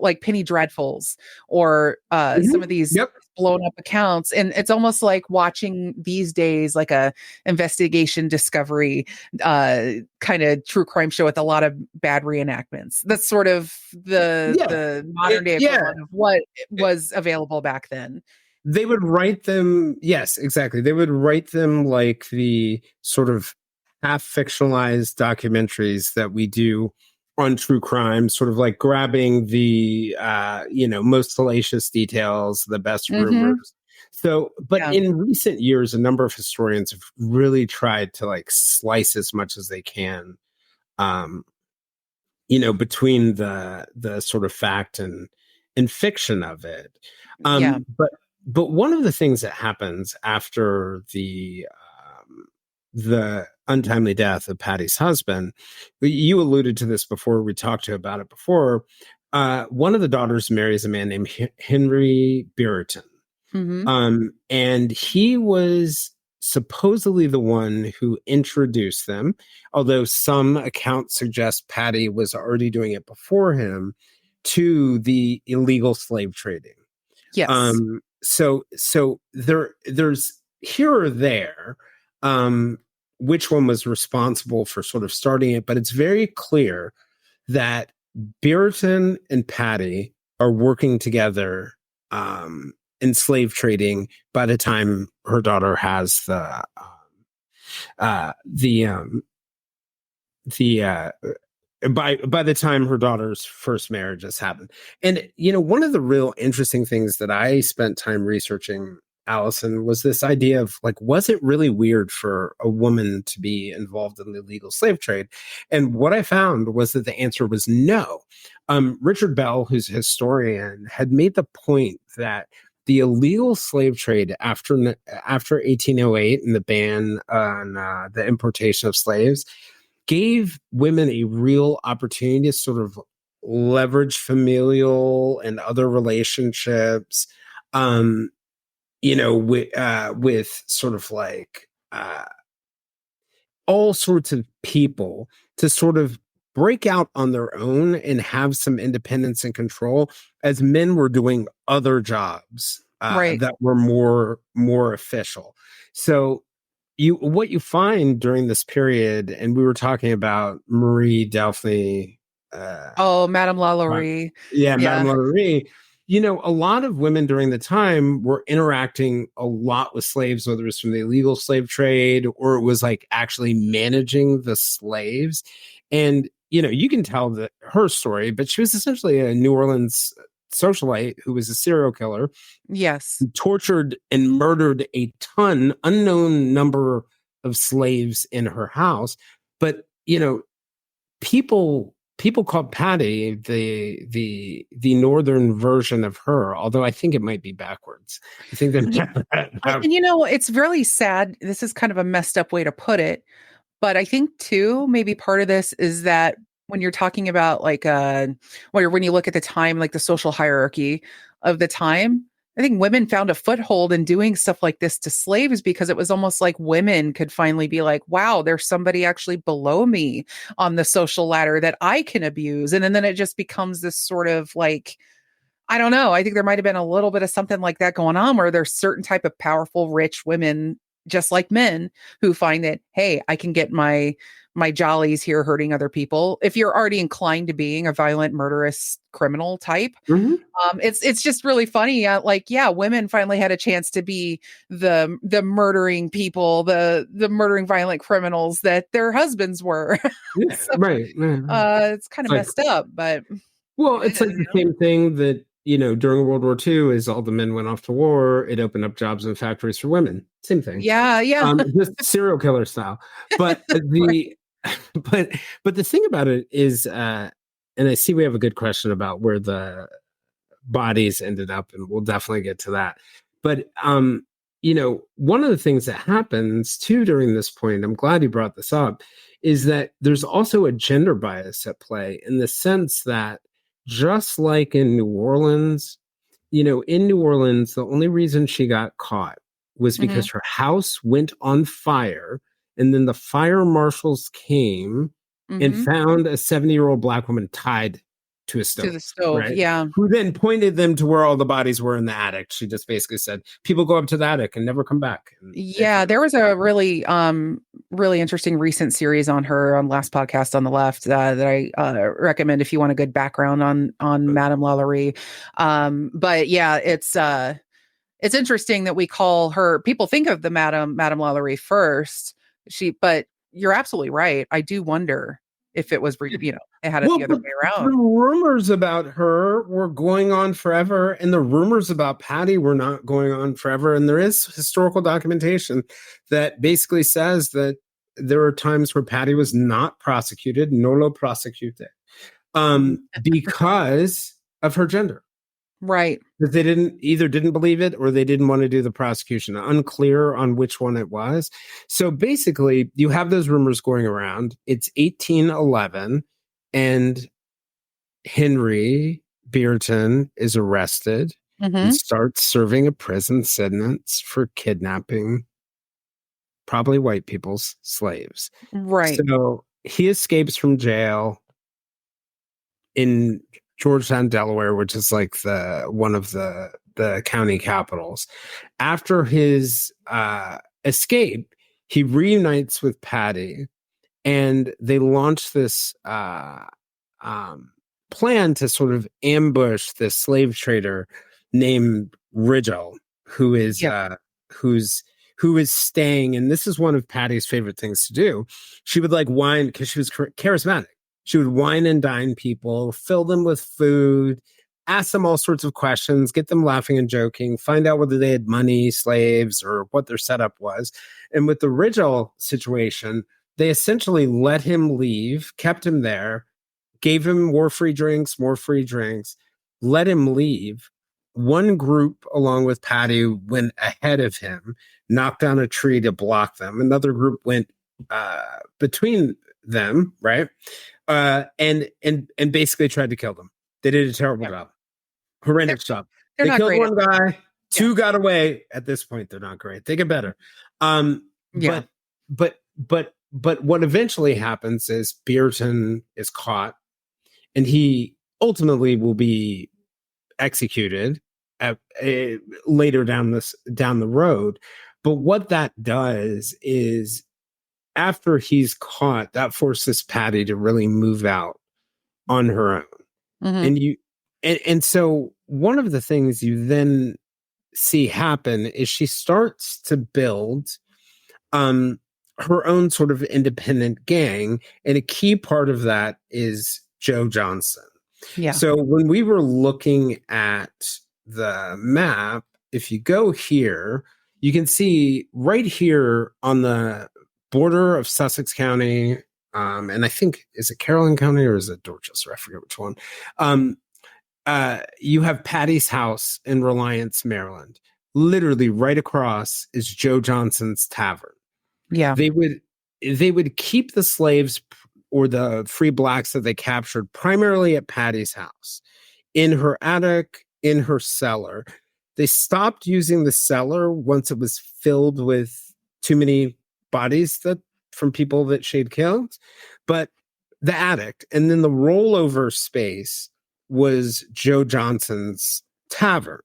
like Penny Dreadfuls, or some of these Yep. blown up accounts, and it's almost like watching these days like a investigation discovery kind of true crime show with a lot of bad reenactments. That's sort of Yeah. the modern day Yeah. equivalent of what was available back then. They would write them, yes, exactly. They would write them like the sort of half fictionalized documentaries that we do on true crime, sort of like grabbing the most salacious details, the best Mm-hmm. rumors. So, but Yeah. in recent years, a number of historians have really tried to like slice as much as they can, um, between the sort of fact and fiction of it. Yeah. But one of the things that happens after the untimely death of Patty's husband, you alluded to this before. We talked to about it before. One of the daughters marries a man named Henry Brereton. Mm-hmm. And he was supposedly the one who introduced them, although some accounts suggest Patty was already doing it before him, to the illegal slave trading. Yes. So there's here or there, um, which one was responsible for sort of starting it, but it's very clear that Brereton and Patty are working together in slave trading by the time her daughter has the by the time her daughter's first marriage has happened. And one of the real interesting things that I spent time researching, Allison, was this idea of like, was it really weird for a woman to be involved in the illegal slave trade? And what I found was that the answer was no. Richard Bell, who's a historian, had made the point that the illegal slave trade after 1808 and the ban on the importation of slaves gave women a real opportunity to sort of leverage familial and other relationships, with sort of like all sorts of people to sort of break out on their own and have some independence and control as men were doing other jobs Right. that were more official. So what you find during this period, and we were talking about Marie Delphi, uh, Oh, Madame Right. Lalaurie. Yeah, Madame Yeah. Lalaurie. A lot of women during the time were interacting a lot with slaves, whether it was from the illegal slave trade or it was like actually managing the slaves. And, you can tell that her story, but she was essentially a New Orleans socialite who was a serial killer, Yes. tortured and murdered a unknown number of slaves in her house. But, people called Patty the northern version of her, although I think it might be backwards. I think that And it's really sad. This is kind of a messed up way to put it, but I think too, maybe part of this is that when you're talking about like or when you look at the time, like the social hierarchy of the time, I think women found a foothold in doing stuff like this to slaves because it was almost like women could finally be like, wow, there's somebody actually below me on the social ladder that I can abuse. And then it just becomes this sort of like, I don't know. I think there might have been a little bit of something like that going on where there's certain type of powerful, rich women, just like men, who find that, hey, I can get my jollies here hurting other people. If you're already inclined to being a violent, murderous criminal type, Mhm. it's just really funny. Yeah, women finally had a chance to be the murdering people, the murdering violent criminals that their husbands were. Yeah, So, right, right, right. it's kind It's of like, messed up, but well, it it's is. like the same thing that during World War II, as all the men went off to war, it opened up jobs in factories for women. Same thing, Yeah, yeah. just serial killer style. But Right. the but but the thing about it is, and I see we have a good question about where the bodies ended up, and we'll definitely get to that. But one of the things that happens too during this point, I'm glad you brought this up, is that there's also a gender bias at play in the sense that just like in New Orleans, in New Orleans, the only reason she got caught was Mhm. because her house went on fire, and then the fire marshals came and Mhm. found a 70-year-old Black woman tied to a To stove, the stove, right? yeah. Who then pointed them to where all the bodies were in the attic. She just basically said, people go up to the attic and never come back. And they Yeah, found there was a really interesting recent series on her on Last Podcast on the Left, that I, recommend if you want a good background on it. Madame Lalaurie. But yeah, it's interesting that we call her people think of the Madame Lalaurie first. But you're absolutely right. I do wonder if it was, It had it Well, the other but way the around. rumors about her were going on forever, and the rumors about Patty were not going on forever. And there is historical documentation that basically says that there were times where Patty was not prosecuted, nolo prosecuted, because of her gender. Right. That they didn't believe it or they didn't want to do the prosecution. Unclear on which one it was. So basically, you have those rumors going around. It's 1811, and Henry Beerton is arrested and Hmm. starts serving a prison sentence for kidnapping probably white people's slaves. Right. So he escapes from jail in Georgetown, Delaware, which is like the one of the county capitals. After his escape, he reunites with Patty, and they launch this um, plan to sort of ambush this slave trader named Rigel, who is Yeah. who's who is staying. And this is one of Patty's favorite things to do. She would like wine because she was charismatic. She would wine and dine people, fill them with food, ask them all sorts of questions, get them laughing and joking, find out whether they had money, slaves, or what their setup was. And with the Rigel situation, they essentially let him leave, kept him there, gave him more free drinks, let him leave. One group, along with Patty, went ahead of him, knocked down a tree to block them. Another group went between them, right? And basically tried to kill them. They did a terrible Yeah. job, They're, horrendous job. they're They not killed great at one guy, yeah. two got away. At this point, they're not great. They get better. Yeah. But what eventually happens is Beerton is caught, and he ultimately will be executed later down the road. But what that does is, after he's caught, that forces Patty to really move out on her own. Hmm. And so one of the things you then see happen is she starts to build um her own sort of independent gang, and a key part of that is Joe Johnson. Yeah. So when we were looking at the map, if you go here, you can see right here on the border of Sussex County, and I think, is it Caroline County or is it Dorchester? I forget which one. Um, you have Patty's house in Reliance, Maryland. Literally right across is Joe Johnson's tavern. Yeah. They would keep the slaves or the free blacks that they captured primarily at Patty's house, in her attic, in her cellar. They stopped using the cellar once it was filled with too many bodies that from people that she'd killed. But the attic and then the rollover space was Joe Johnson's tavern.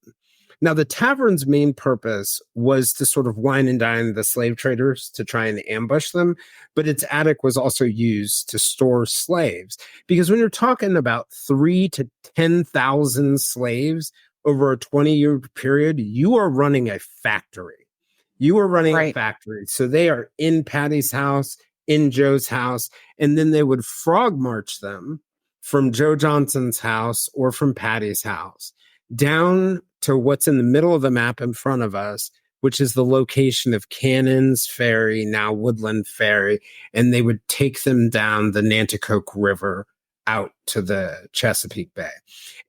Now, the tavern's main purpose was to sort of wine and dine the slave traders to try and ambush them, but its attic was also used to store slaves. Because when you're talking about 3 to 10,000 slaves over a 20-year period, you are running a factory. You are running a Right. factory. So they are in Patty's house, in Joe's house, and then they would frog march them from Joe Johnson's house or from Patty's house down to what's in the middle of the map in front of us, which is the location of Cannon's Ferry, now Woodland Ferry, and they would take them down the Nanticoke River out to the Chesapeake Bay.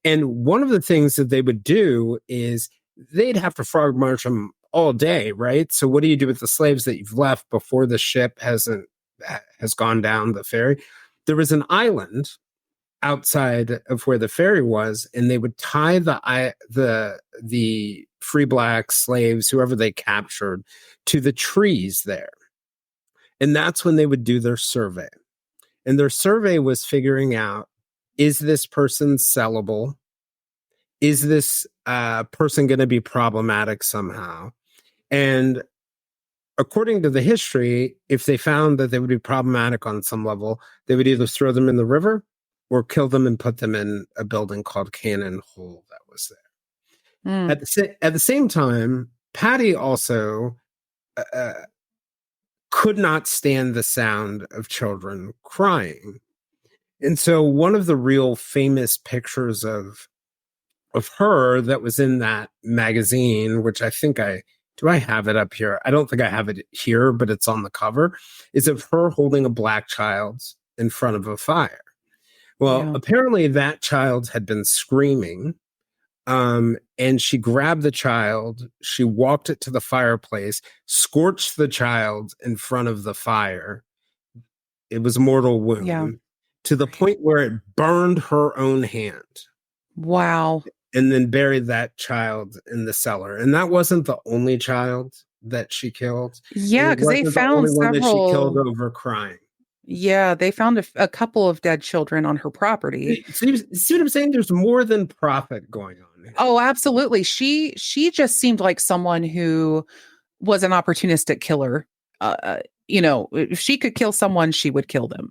And one of the things that they would do is they'd have to frog march them all day, right? So what do you do with the slaves that you've left before the ship has gone down the ferry? There was an island outside of where the ferry was, and they would tie the free black slaves, whoever they captured, to the trees there. And that's when they would do their survey. And their survey was figuring out, is this person sellable? Is this person going to be problematic somehow? And according to the history, if they found that they would be problematic on some level, they would either throw them in the river or kill them and put them in a building called Cannon Hole that was there. Mm. At the same time, Patty also could not stand the sound of children crying. And so one of the real famous pictures of her that was in that magazine, which I think I have it up here? I don't think I have it here, but it's on the cover, is of her holding a black child in front of a fire. Well, Yeah. apparently that child had been screaming. And she grabbed the child, she walked it to the fireplace, scorched the child in front of the fire. It was a mortal Yeah. wound to the point where it burned her own hand, Wow. and then buried that child in the cellar. And that wasn't the only child that she killed. And Yeah, it because they wasn't the only found one that she killed several. over crying. Yeah, they found a couple of dead children on her property. See what I'm saying? There's more than profit going on here. Oh, absolutely. She just seemed like someone who was an opportunistic killer. If she could kill someone, she would kill them.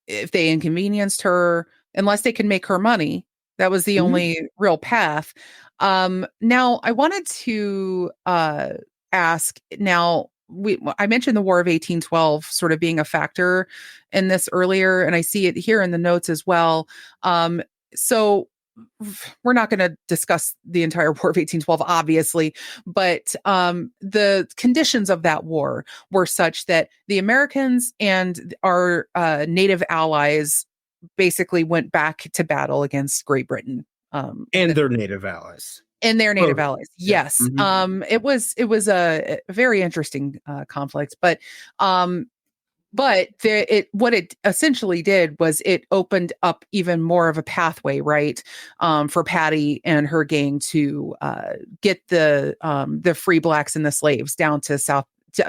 If they inconvenienced her, unless they can make her money, that was the Mhm. only real path. Now I wanted to ask. Now I mentioned the War of 1812 sort of being a factor in this earlier, and I see it here in the notes as well. So we're not going to discuss the entire War of 1812, obviously, but the conditions of that war were such that the Americans and our native allies basically went back to battle against Great Britain. And their native allies. And their native Both. allies. Yeah. Yes. Mhm. It was a very interesting conflict, but what it essentially did was it opened up even more of a pathway, right, for Patty and her gang to get the free blacks and the slaves down to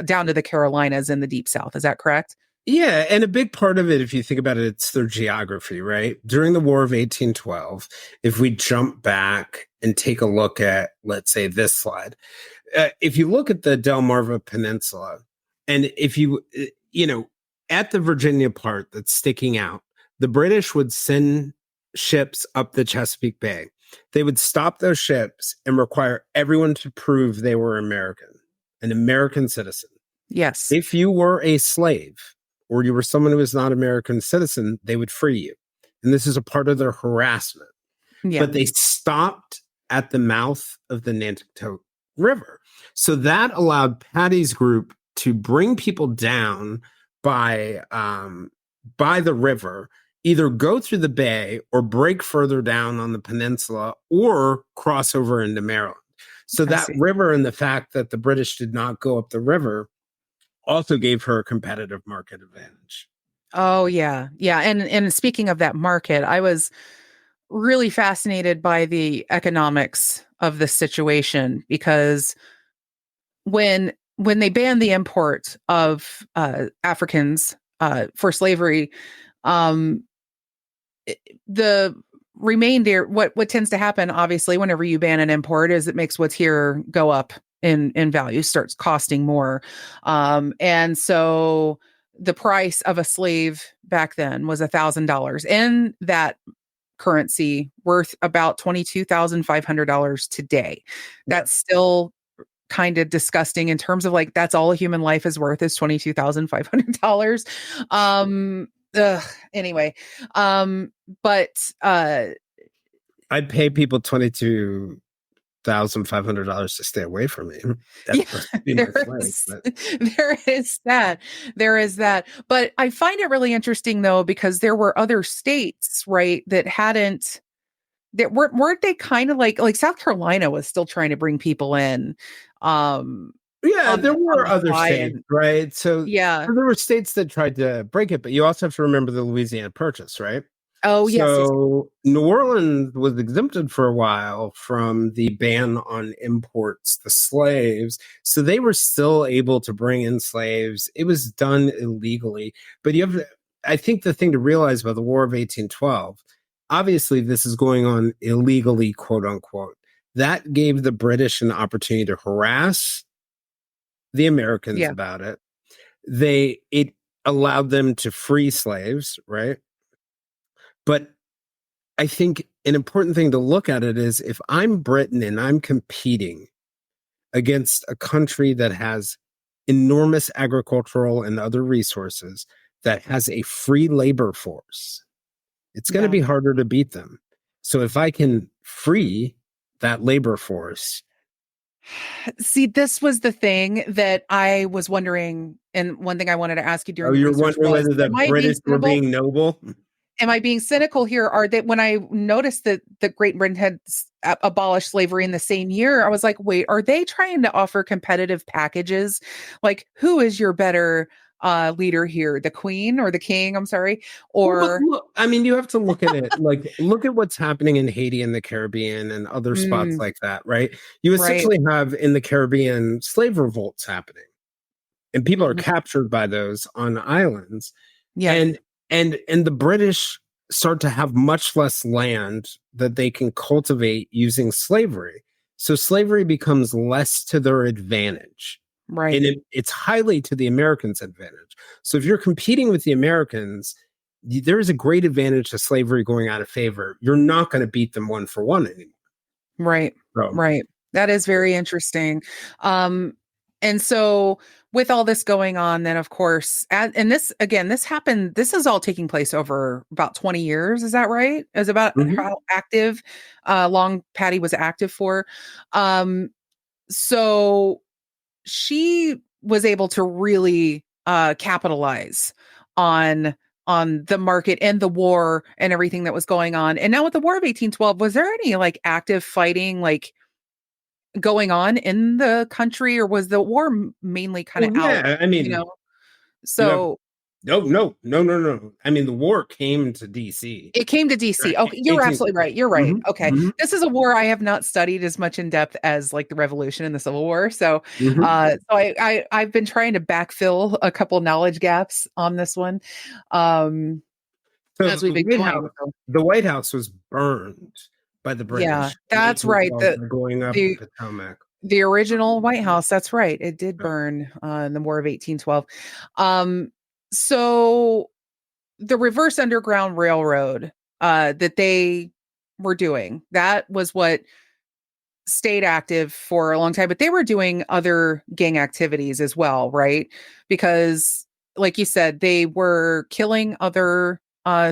down to the Carolinas and the Deep South. Is that correct? Yeah, and a big part of it, if you think about it, it's their geography, right? During the War of 1812, if we jump back and take a look at, let's say, this slide, if you look at the Delmarva Peninsula, and if at the Virginia part that's sticking out, the British would send ships up the Chesapeake Bay. They would stop those ships and require everyone to prove they were an American citizen. Yes. If you were a slave or you were someone who was not an American citizen, they would free you. And this is a part of their harassment. Yeah. But they stopped at the mouth of the Nanticoke River. So that allowed Patty's group to bring people down by the river, either go through the bay or break further down on the peninsula or cross over into Maryland. So I that see. river and the fact that the British did not go up the river also gave her a competitive market advantage. Oh yeah. Yeah. And speaking of that market, I was really fascinated by the economics of the situation because when they banned the import of Africans for slavery, um, the remainder, what tends to happen, obviously, whenever you ban an import, is it makes what's here go up in value, starts costing more, and so the price of a slave back then was $1,000, and that currency worth about $22,500 today. Yeah. That's still kind of disgusting in terms of like that's all a human life is worth is $22,500. Ugh, anyway, but I'd pay people $22,500 to stay away from me. yeah, That must be my there flag. is But there is that. There is that. But I find it really interesting though, because there were other states, right, that weren't they kind of like South Carolina was still trying to bring people in um yeah, on there on were the other fly states, and right? So yeah. there were states that tried to break it, but you also have to remember the Louisiana Purchase, right? Oh yes, yes. So New Orleans was exempted for a while from the ban on imports, the slaves. So they were still able to bring in slaves. It was done illegally. But I think the thing to realize about the War of 1812, obviously this is going on illegally, quote unquote. That gave the British an opportunity to harass the Americans Yeah. about it. It allowed them to free slaves, right? But I think an important thing to look at it is if I'm Britain and I'm competing against a country that has enormous agricultural and other resources, that has a free labor force, it's going to be harder to beat them. So if I can free that labor force. See, this was the thing that I was wondering, and one thing I wanted to ask you during Oh, the you're research wondering was, whether the am I being British were cynical? being noble? Am I being cynical here? Are they, when I noticed that Great Britain had abolished slavery in the same year, I was like, wait, are they trying to offer competitive packages? Like, who is your better leader here, the Queen or the King? I'm sorry, or Look, I mean, you have to look at it like look at what's happening in Haiti and the Caribbean and other spots like that, right? You right, essentially have in the Caribbean slave revolts happening, and people are mhm, captured by those on islands, yeah, and and the British start to have much less land that they can cultivate using slavery. So slavery becomes less to their advantage. right. And it's highly to the Americans' advantage. So if you're competing with the Americans, there is a great advantage to slavery going out of favor. You're not going to beat them one for one anymore. Right. So, Right. That is very interesting. And so with all this going on, then of course, and this again, this happened, this is all taking place over about 20 years. Is that right? Is about mhm. how active, long Patty was active for. Um, so she was able to really capitalize on the market and the war and everything that was going on. And now with the War of 1812, was there any like active fighting like going on in the country, or was the war mainly kind of Well, out, yeah, I you mean, know? you have So no. I mean, the war came to DC. it came to DC. Okay, you're 18, absolutely right. You're right. mhm, Okay. mhm, This is a war I have not studied as much in depth as like the Revolution and the Civil War. So mhm. I've been trying to backfill a couple knowledge gaps on this one. Um So as we've been going. So The White House was burned by the yeah, British in that's right. 1812 by going up the The Potomac. the original White House, that's right. It did Yeah. burn in the War of 1812. Um so the reverse underground railroad that they were doing, that was what stayed active for a long time, but they were doing other gang activities as well, right? Because like you said, they were killing other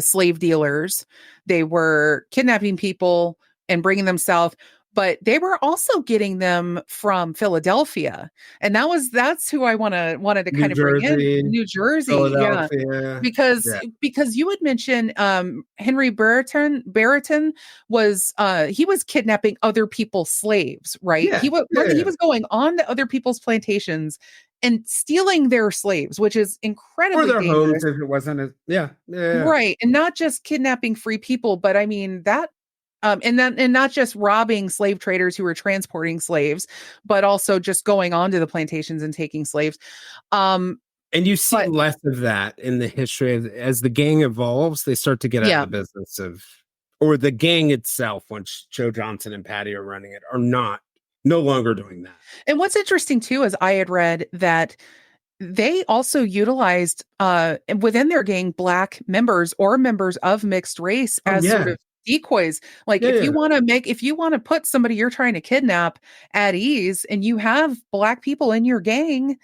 slave dealers, they were kidnapping people and bringing them south, but they were also getting them from Philadelphia. And that's who I wanted to New kind of bring in, Jersey, New Jersey. Yeah, Philadelphia. because Yeah. you had mentioned Henry Brereton was he was kidnapping other people's slaves, right? Yeah. He Yeah. was going on to other people's plantations and stealing their slaves, which is Or incredibly their homes dangerous. if it wasn't as, yeah. Yeah. Right. And not just kidnapping free people, but I mean that and not just robbing slave traders who were transporting slaves, but also just going onto the plantations and taking slaves. Um, And you see but less of that in the history of as the gang evolves, they start to get out of yeah, the business of, or the gang itself, once Joe Johnson and Patty are running it, are no longer doing that. and what's interesting too is I had read that they also utilized within their gang black members or members of mixed race Oh as sort yeah. of decoys. Like Yeah. Yeah. if you want to put somebody you're trying to kidnap at ease and you have black people in your gang,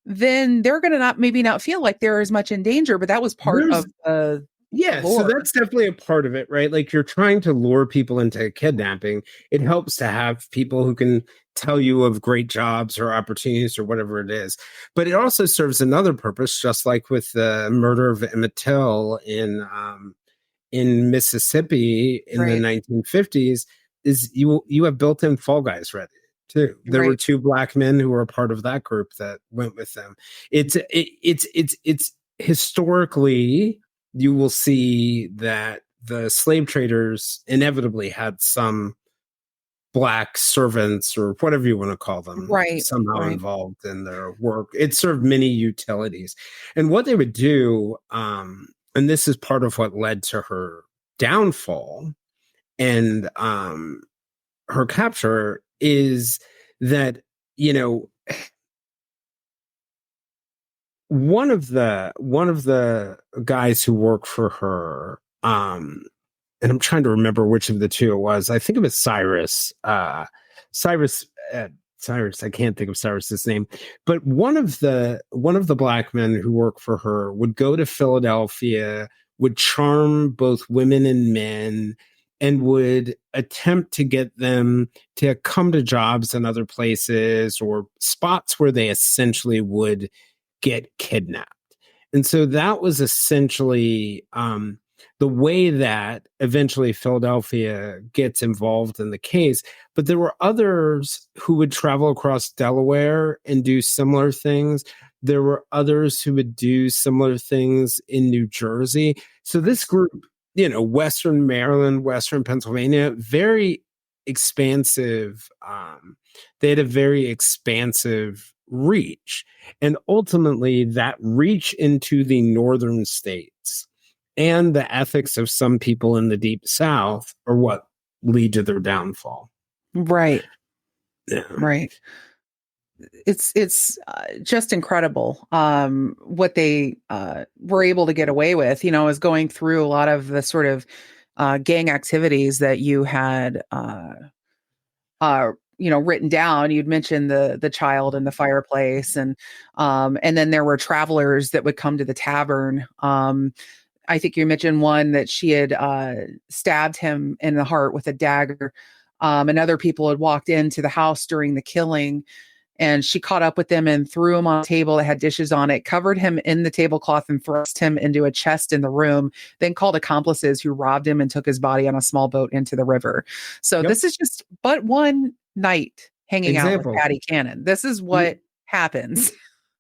then they're going to not feel like they're as much in danger, but that was part There's of the Yeah, so lore. that's definitely a part of it, right? Like you're trying to lure people into kidnapping. It helps to have people who can tell you of great jobs or opportunities or whatever it is. But it also serves another purpose, just like with the murder of Emmett Till in Mississippi in the Right. 1950s, is you have built-in fall guys ready too. There were Right. two black men who were a part of that group that went with them. It's historically, you will see that the slave traders inevitably had some black servants or whatever you want to call them Right. somehow Right. involved in their work. It served many utilities. And what they would do, and this is part of what led to her downfall and her capture, is that, you know, one of the guys who worked for her, and I'm trying to remember which of the two it was. I think it was Cyrus. Cyrus Cyrus. I can't think of Cyrus's name, but one of the black men who worked for her would go to Philadelphia, would charm both women and men, and would attempt to get them to come to jobs in other places or spots where they essentially would get kidnapped. And so that was essentially the way that eventually Philadelphia gets involved in the case. But there were others who would travel across Delaware and do similar things. There were others who would do similar things in New Jersey. So this group, Western Maryland, Western Pennsylvania, very expansive. They had a very expansive reach. And ultimately, that reach into the northern states and the ethics of some people in the Deep South are what lead to their downfall. Right. Yeah. Right. It's just incredible what they were able to get away with, is going through a lot of the sort of gang activities that you had written down. You'd mentioned the child in the fireplace, and then there were travelers that would come to the tavern. I think you mentioned one that she had stabbed him in the heart with a dagger, and other people had walked into the house during the killing, and she caught up with them and threw him on a table that had dishes on it, covered him in the tablecloth and thrust him into a chest in the room, then called accomplices who robbed him and took his body on a small boat into the river. So This is just but one night hanging out with Patty Cannon. This is what happens.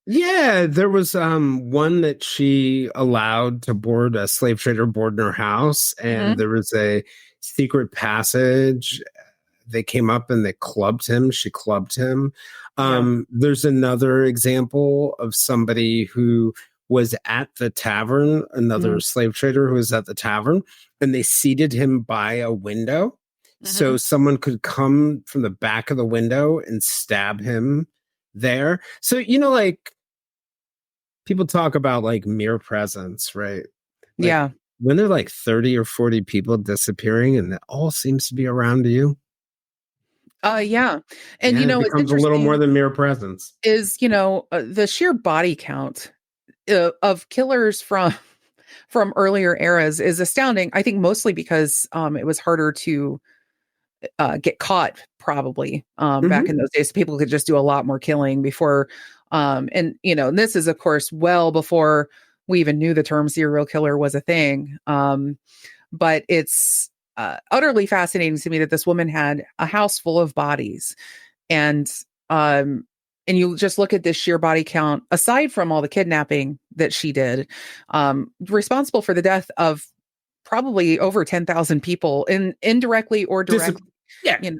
Yeah, there was one that she allowed to board a slave trader board in her house, and there was a secret passage. They came up and they clubbed him. She clubbed him. There's another example of somebody who was at the tavern, another slave trader who was at the tavern, and they seated him by a window. So someone could come from the back of the window and stab him there. So, like people talk about like mere presence, right? Like, when there are like 30 or 40 people disappearing and it all seems to be around you. Yeah. And, it becomes a little more than mere presence. Is, the sheer body count of killers from earlier eras is astounding. I think mostly because it was harder to get caught, probably back in those days. People could just do a lot more killing before. And this is, of course, well before we even knew the term serial killer was a thing. But it's utterly fascinating to me that this woman had a house full of bodies, and you just look at this sheer body count, aside from all the kidnapping that she did, responsible for the death of probably over 10,000 people, indirectly or directly.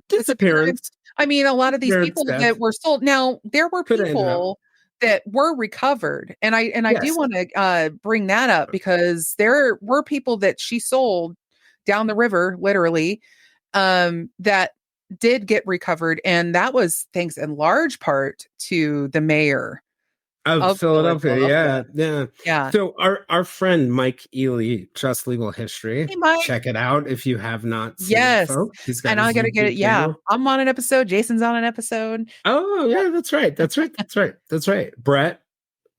Disappearance. I mean, a lot of these people that were sold. Now, there were people that were recovered, and I do want to bring that up, because there were people that she sold down the river, literally, that did get recovered, and that was thanks in large part to the mayor of Philadelphia. Yeah. So our friend Mike Ely, Just Legal History. Hey, Mike. Check it out if you have not seen it, folks. He's got, and I got to get it. Yeah, I'm on an episode. Jason's on an episode. Oh yeah, that's right. Brett.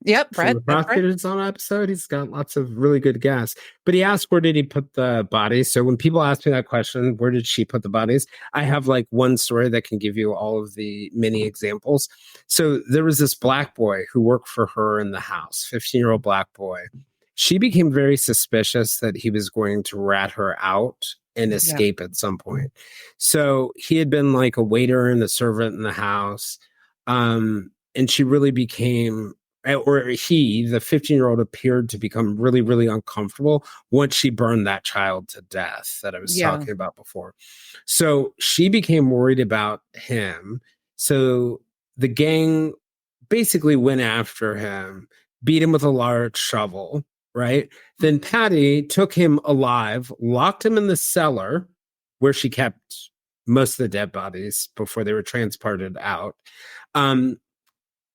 Yep, Brett. The prosecutor's on an episode. He's got lots of really good guests. But he asked, where did he put the bodies? So when people ask me that question, where did she put the bodies? I have like one story that can give you all of the many examples. So there was this black boy who worked for her in the house, 15-year-old black boy. She became very suspicious that he was going to rat her out and escape at some point. So he had been like a waiter and a servant in the house. And she really became... or he, the 15-year-old, appeared to become really, really uncomfortable once she burned that child to death that I was talking about before. So she became worried about him. So the gang basically went after him, beat him with a large shovel, right? Then Patty took him alive, locked him in the cellar where she kept most of the dead bodies before they were transported out.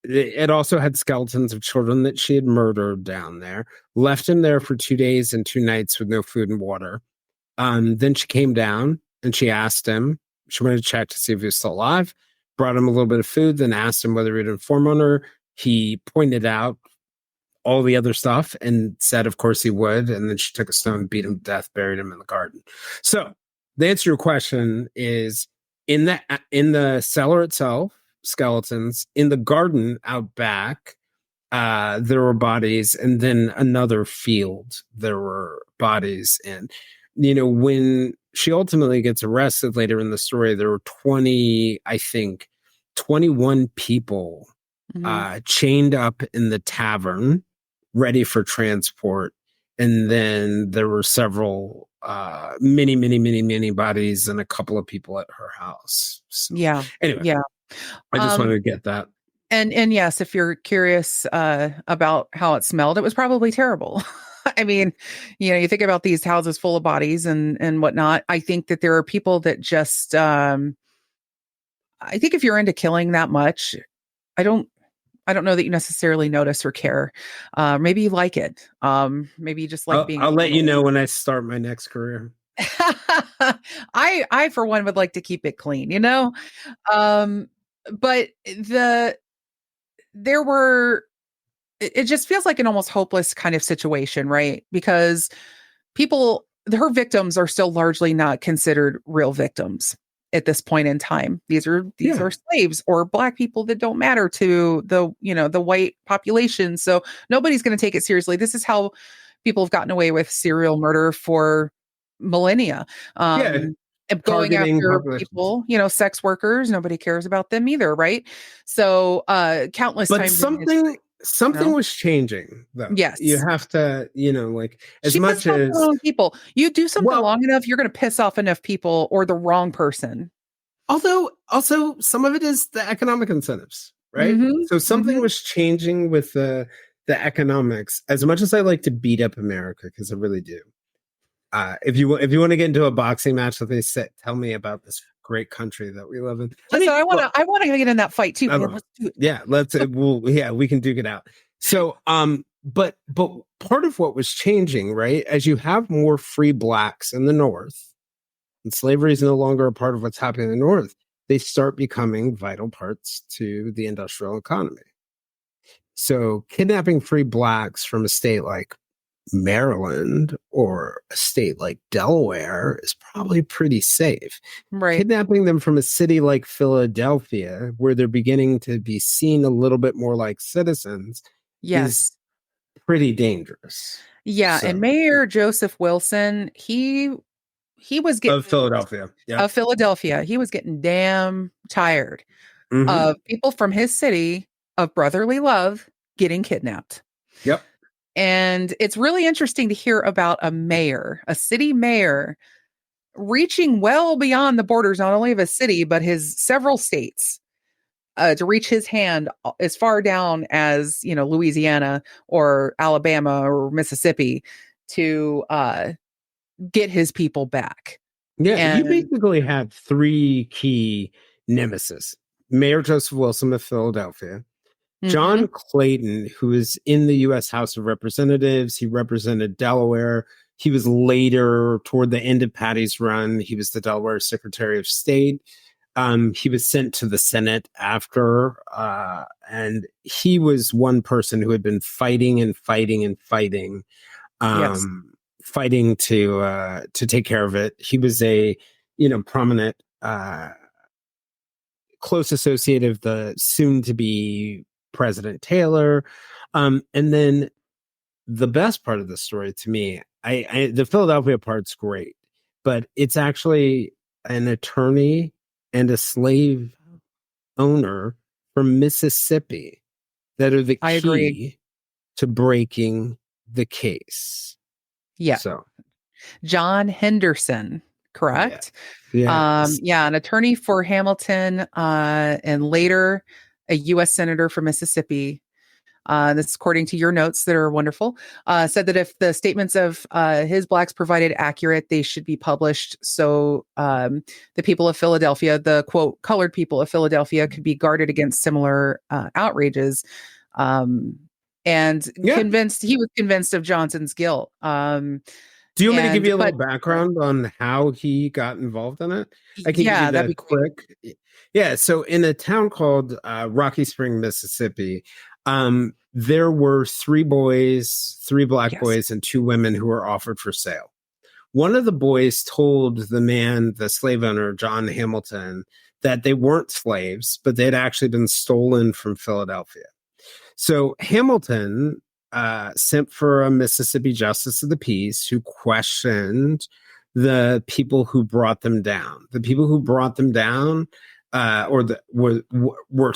It also had skeletons of children that she had murdered down there, left him there for 2 days and 2 nights with no food and water. Then she came down and she asked him, she wanted to check to see if he was still alive. brought him a little bit of food, then asked him whether he'd inform on her. He pointed out all the other stuff and said, of course he would. And then she took a stone, beat him to death, buried him in the garden. So the answer to your question is in the cellar itself, skeletons. In the garden out back, there were bodies, and then another field, there were bodies. And, when she ultimately gets arrested later in the story, there were 21 people chained up in the tavern, ready for transport. And then there were several, many bodies and a couple of people at her house. So, anyway, I just wanted to get that. And yes, if you're curious about how it smelled, it was probably terrible. I mean, you think about these houses full of bodies and whatnot. I think that there are people that just, I think if you're into killing that much, I don't know that you necessarily notice or care. Maybe you like it. Maybe you just like being. I'll let you know when I start my next career. I for one would like to keep it clean, but it just feels like an almost hopeless kind of situation, right? Because her victims are still largely not considered real victims at this point in time. These are slaves or Black people that don't matter to the white population. So nobody's going to take it seriously. This is how people have gotten away with serial murder for millennia. Going after people, sex workers, nobody cares about them either, right? So countless times. Something was changing, though. Yes. You have to, as much as people, you do something long enough, you're going to piss off enough people or the wrong person. Although also some of it is the economic incentives, right? So something was changing with the economics. As much as I like to beat up America, because I really do. If you want to get into a boxing match, tell me about this great country that we live in. I want to get in that fight too. Man. Let's do it. Yeah, we can duke it out. So, but part of what was changing, right? As you have more free Blacks in the North, and slavery is no longer a part of what's happening in the North, they start becoming vital parts to the industrial economy. So, kidnapping free Blacks from a state like Maryland or a state like Delaware is probably pretty safe. Right. Kidnapping them from a city like Philadelphia, where they're beginning to be seen a little bit more like citizens, is pretty dangerous. Yeah, so. And Mayor Joseph Wilson, he was getting of Philadelphia. Yeah. Of Philadelphia. He was getting damn tired of people from his city of brotherly love getting kidnapped. Yep. And it's really interesting to hear about a city mayor, reaching well beyond the borders, not only of a city, but his several states, to reach his hand as far down as, Louisiana or Alabama or Mississippi to get his people back. Yeah, and you basically had three key nemesis. Mayor Joseph Wilson of Philadelphia, John Clayton, who is in the U.S. House of Representatives. He represented Delaware. He was later, toward the end of Patty's run, he was the Delaware Secretary of State. He was sent to the Senate after, and he was one person who had been fighting to take care of it. He was a prominent, close associate of the soon-to-be President Taylor. And then the best part of the story to me, the Philadelphia part's great, but it's actually an attorney and a slave owner from Mississippi that are the key to breaking the case. Yeah. So John Henderson, correct? Yeah. An attorney for Hamilton, and later a U.S. Senator from Mississippi. This, according to your notes that are wonderful, said that if the statements of his Blacks provided accurate, they should be published so the people of Philadelphia, the quote, colored people of Philadelphia, could be guarded against similar outrages. He was convinced of Johnson's guilt. Do you want me to give And you a little but background on how he got involved in it? I can give you yeah, that'd the be great. quick. Yeah, so in a town called Rocky Spring, Mississippi, there were three boys, three black Yes. boys, and two women who were offered for sale. One of the boys told the man, the slave owner, John Hamilton, that they weren't slaves, but they'd actually been stolen from Philadelphia. So Hamilton sent for a Mississippi justice of the peace who questioned the people who brought them down. The people who brought them down, were there were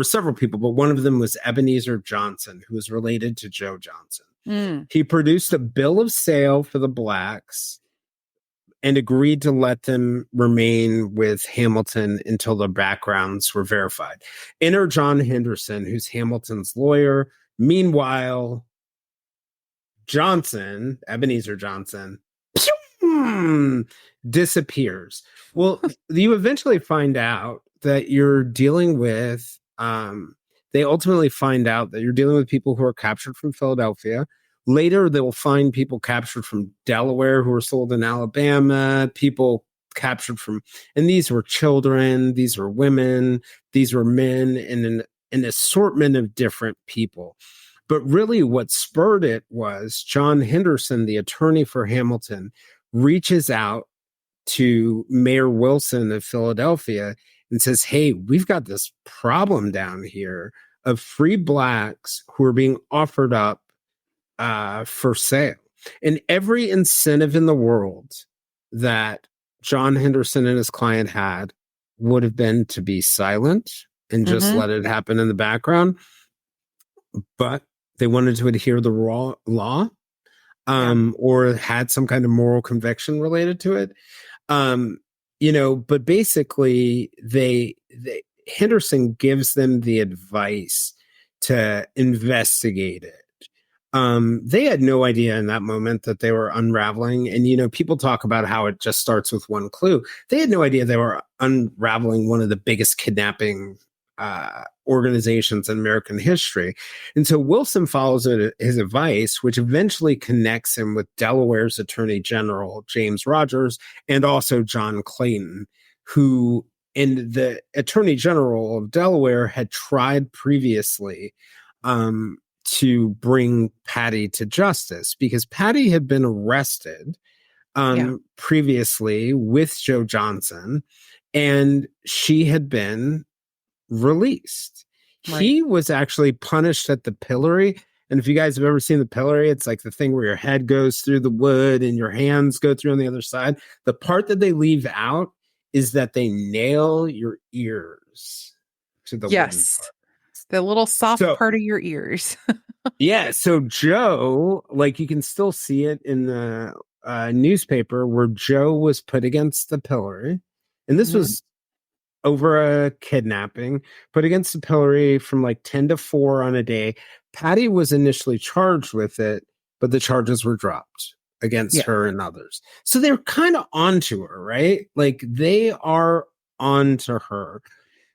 several people, but one of them was Ebenezer Johnson, who was related to Joe Johnson. Mm. He produced a bill of sale for the blacks and agreed to let them remain with Hamilton until their backgrounds were verified. Enter John Henderson, who's Hamilton's lawyer. Meanwhile, Johnson, Ebenezer Johnson, disappears. Well, you eventually find out that you're dealing with, they ultimately find out that you're dealing with people who are captured from Philadelphia. Later, they will find people captured from Delaware who were sold in Alabama, people captured from, and these were children, these were women, these were men, and an assortment of different people. But really, what spurred it was John Henderson, the attorney for Hamilton, reaches out to Mayor Wilson of Philadelphia and says, hey, we've got this problem down here of free blacks who are being offered up for sale. And every incentive in the world that John Henderson and his client had would have been to be silent and just let it happen in the background. But they wanted to adhere the law, or had some kind of moral conviction related to it. But basically Henderson gives them the advice to investigate it. They had no idea in that moment that they were unraveling. And, people talk about how it just starts with one clue. They had no idea they were unraveling one of the biggest kidnapping organizations in American history. And so Wilson follows his advice, which eventually connects him with Delaware's Attorney General, James Rogers, and also John Clayton, who, and the Attorney General of Delaware had tried previously to bring Patty to justice because Patty had been arrested previously with Joe Johnson, and she had been released. Right. He was actually punished at the pillory. And if you guys have ever seen the pillory, it's like the thing where your head goes through the wood and your hands go through on the other side. The part that they leave out is that they nail your ears to the wooden part. The little soft part of your ears. Yeah. So Joe, like you can still see it in the newspaper where Joe was put against the pillory. And this was over a kidnapping, put against the pillory from like 10 to 4 on a day. Patty was initially charged with it, but the charges were dropped against her and others. So they're kind of onto her, right? Like they are onto her.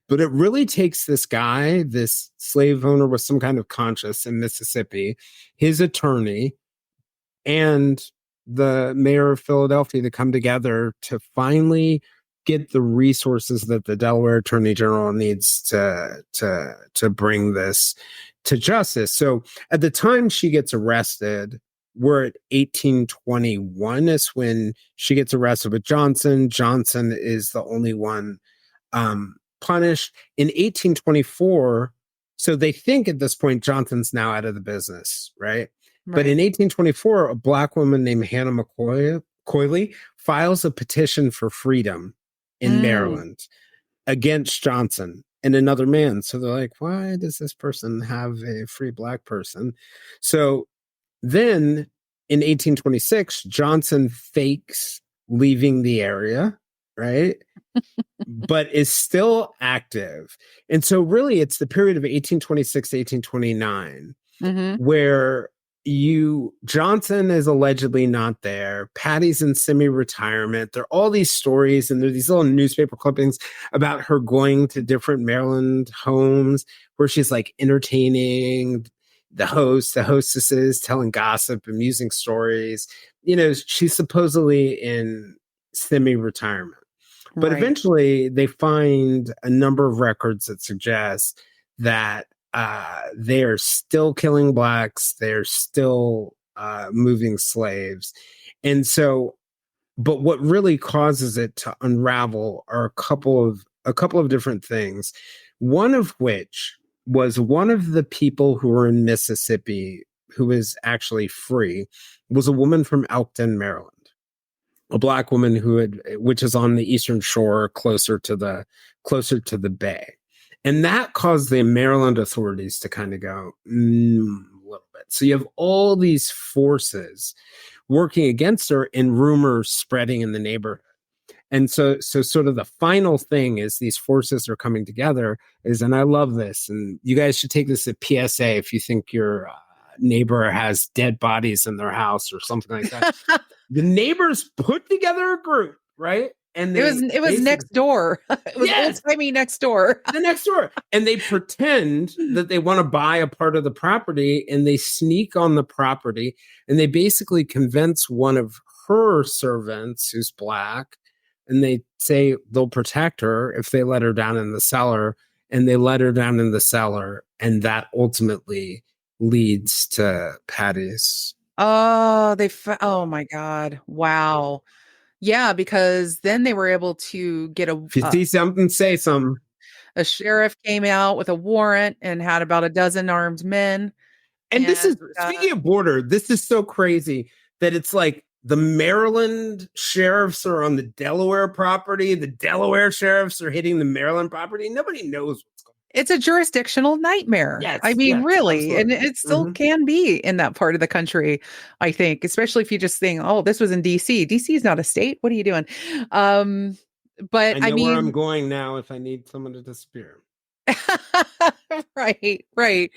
But it really takes this guy, this slave owner with some kind of conscience in Mississippi, his attorney, and the mayor of Philadelphia to come together to finally get the resources that the Delaware Attorney General needs to bring this to justice. So at the time she gets arrested, we're at 1821 is when she gets arrested with Johnson. Johnson is the only one punished. In 1824, so they think at this point Johnson's now out of the business, right? But in 1824, a black woman named Hannah McCoyley files a petition for freedom in Maryland against Johnson and another man. So they're like, why does this person have a free black person? So then in 1826, Johnson fakes leaving the area, right? But is still active. And so really it's the period of 1826 to 1829 where Johnson is allegedly not there. Patty's in semi-retirement. There are all these stories and there are these little newspaper clippings about her going to different Maryland homes where she's like entertaining the host, the hostesses telling gossip, amusing stories. She's supposedly in semi-retirement. But Right. eventually they find a number of records that suggest that they are still killing blacks, they're still moving slaves. And so, but what really causes it to unravel are a couple of different things. One of which was one of the people who were in Mississippi who was actually free was a woman from Elkton, Maryland, a black woman which is on the eastern shore, closer to the bay. And that caused the Maryland authorities to kind of go a little bit. So you have all these forces working against her and rumors spreading in the neighborhood. And so sort of the final thing is these forces are coming together and I love this, and you guys should take this as PSA if you think your neighbor has dead bodies in their house or something like that. The neighbors put together a group, right? And It was next door. It was yes, old-timey next door. the next door. And they pretend that they want to buy a part of the property, and they sneak on the property, and they basically convince one of her servants who's black, and they say they'll protect her if they let her down in the cellar, and they let her down in the cellar, and that ultimately leads to Patty's. Oh, oh my God. Wow. Yeah, because then they were able to get If you see something, say something. a sheriff came out with a warrant and had about a dozen armed men. And this is, And speaking of border, this is so crazy that it's like the Maryland sheriffs are on the Delaware property. The Delaware sheriffs are hitting the Maryland property. Nobody knows what's going on. it's a jurisdictional nightmare. Yes, I mean, yes, really. And absolutely. it still can be in that part of the country, I think, especially if you just think, oh, this was in DC. DC is not a state. What are you doing? But I I know where I'm mean, going now if I need someone to disappear. right, right.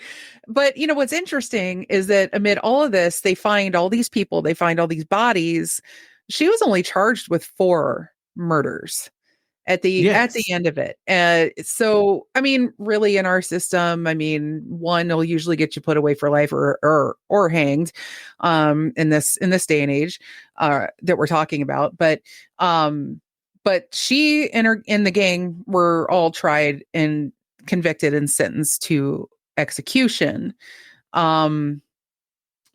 But what's interesting is that amid all of this, they find all these people, they find all these bodies. She was only charged with 4 murders at the Yes. end of it. So I mean, really in our system, I mean, one will usually get you put away for life or hanged in this day and age that we're talking about. But she and her in the gang were all tried and convicted and sentenced to execution. Um,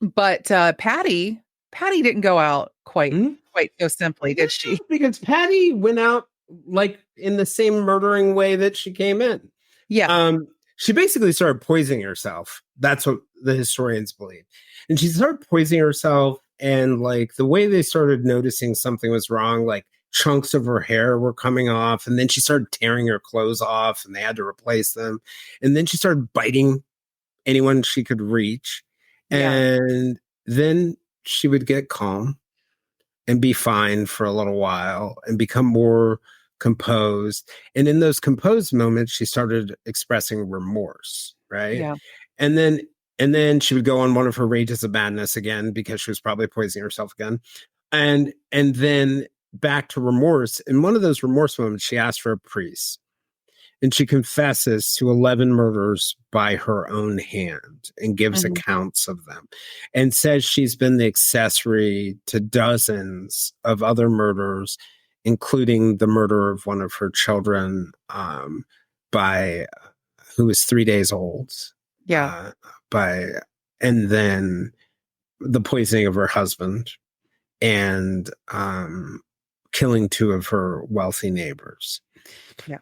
but Patty didn't go out quite Hmm? quite so simply, did she? Because Patty went out like in the same murdering way that she came in. Yeah, She basically started poisoning herself. That's what the historians believe. And she started poisoning herself, and like the way they started noticing something was wrong, like chunks of her hair were coming off, and then she started tearing her clothes off, and they had to replace them. And then she started biting anyone she could reach. yeah, And then she would get calm and be fine for a little while and become more composed. And in those composed moments, she started expressing remorse, right? yeah. And then she would go on one of her rages of madness again because she was probably poisoning herself again. And then back to remorse. In one of those remorse moments, she asked for a priest, and she confesses to 11 murders by her own hand and gives Mhm. accounts of them and says she's been the accessory to dozens of other murders, including the murder of one of her children by who was 3 days old. Yeah. Uh, by and then the poisoning of her husband and killing 2 of her wealthy neighbors. Yeah.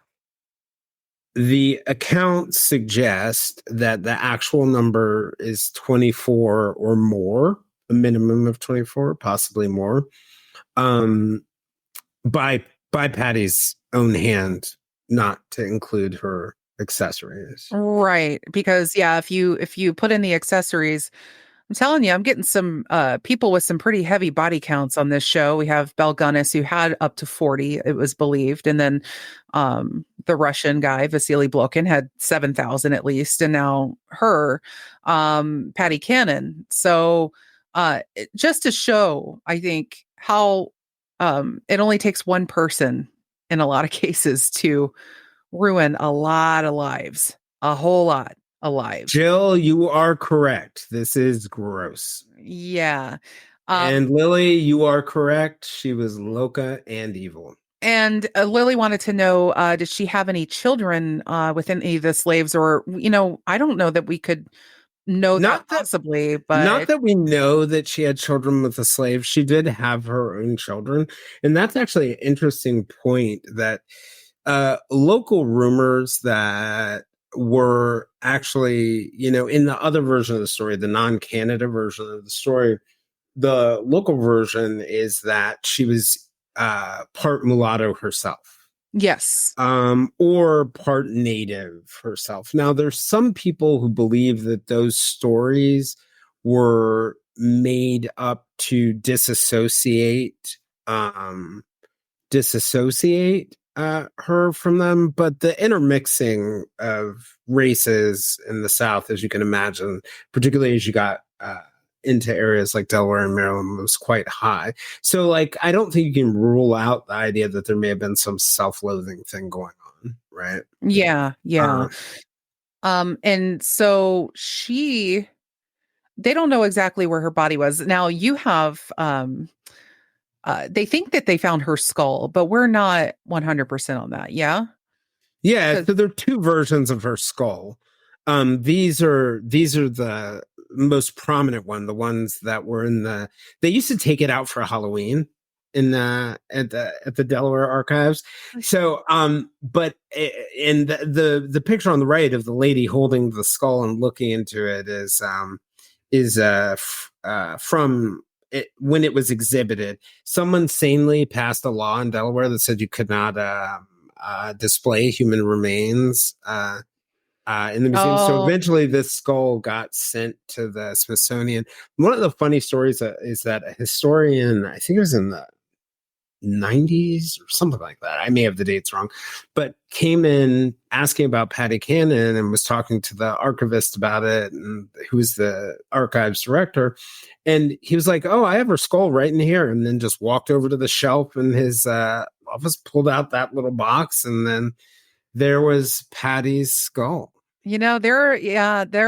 The accounts suggest that the actual number is 24 or more, a minimum of 24, possibly more, um, by Patty's own hand, not to include her accessories. Right. Because yeah, if you put in the accessories, I'm telling you, I'm getting some people with some pretty heavy body counts on this show. We have Belle Gunness, who had up to 40, it was believed, and then the Russian guy Vasily Blokin had 7,000 at least, and now her Patty Cannon. So just to show, I think how it only takes one person in a lot of cases to ruin a lot of lives, a whole lot. alive. Jill, you are correct. This is gross. Yeah. And Lily, you are correct. She was loca and evil. And Lily wanted to know, did she have any children with any of the slaves? Or, I don't know that we could know that Not that possibly, not but that we know that she had children with a slave. She did have her own children. And that's actually an interesting point that local rumors that were actually, in the other version of the story, the non-Canada version of the story, the local version is that she was part mulatto herself, yes. or part native herself. Now, there's some people who believe that those stories were made up to disassociate her from them, but the intermixing of races in the South, as you can imagine, particularly as you got into areas like Delaware and Maryland, was quite high. So, like, I don't think you can rule out the idea that there may have been some self-loathing thing going on, right? Yeah. Yeah. Uh, And so they don't know exactly where her body was. Now you have, they think that they found her skull, but we're not 100% on that. Yeah. Yeah, 'Cause- so there are two versions of her skull. These are the most prominent one, the ones that were in the. They used to take it out for Halloween in at the Delaware archives. So, but in the picture on the right of the lady holding the skull and looking into it is from it, when it was exhibited. Someone sanely passed a law in Delaware that said you could not display human remains in the museum. So oh, eventually, this skull got sent to the Smithsonian. One of the funny stories is that a historian, I think it was in the 90s or something like that. I may have the dates wrong, but came in asking about Patty Cannon and was talking to the archivist about it, and who's the archives director. And he was like, "Oh, I have her skull right in here," and then just walked over to the shelf in his office, pulled out that little box, and then there was Patty's skull. there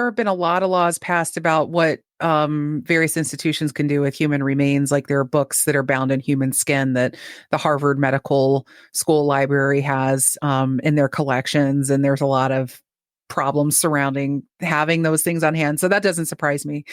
have been a lot of laws passed about what various institutions can do with human remains. Like there are books that are bound in human skin that the Harvard Medical School Library has in their collections, and there's a lot of problems surrounding having those things on hand. So that doesn't surprise me.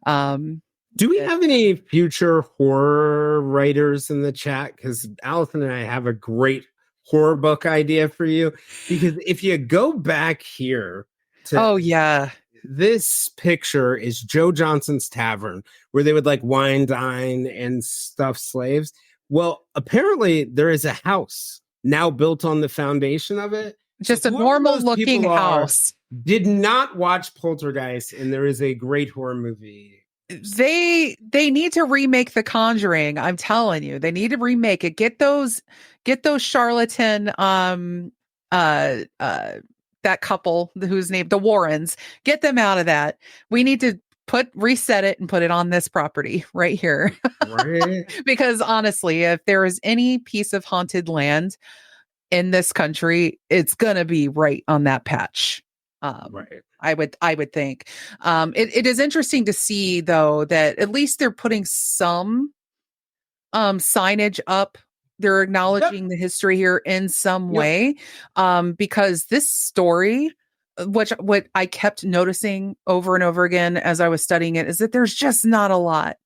Um, Do we it- have any future horror writers in the chat? Because Allison and I have a great horror book idea for you. Because if you go back here to oh yeah, this picture is Joe Johnson's Tavern, where they would like wine, dine, and stuff slaves. Well, apparently there is a house now built on the foundation of it. So just a whoever normal those looking people are house. did not watch Poltergeist, and there is a great horror movie. They need to remake The Conjuring. I'm telling you, they need to remake it. Get those charlatan that couple whose name the Warrens. Get them out of that. We need to reset it and put it on this property right here. Right? Because honestly, if there is any piece of haunted land in this country, it's gonna be right on that patch. Right. I would think. It is interesting to see though that at least they're putting some signage up. They're acknowledging the history here in some Yep. way. Because this story, which what I kept noticing over and over again as I was studying it, is that there's just not a lot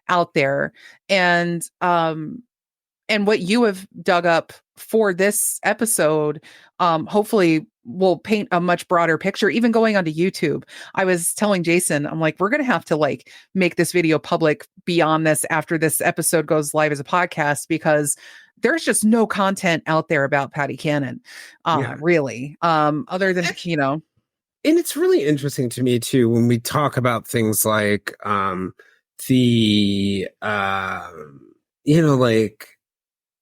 out there. And what you have dug up for this episode, hopefully will paint a much broader picture, even going onto YouTube. I was telling Jayson, I'm like, we're going to have to like make this video public beyond this after this episode goes live as a podcast, because there's just no content out there about Patty Cannon, Yeah. really, other than, And it's really interesting to me too when we talk about things like the like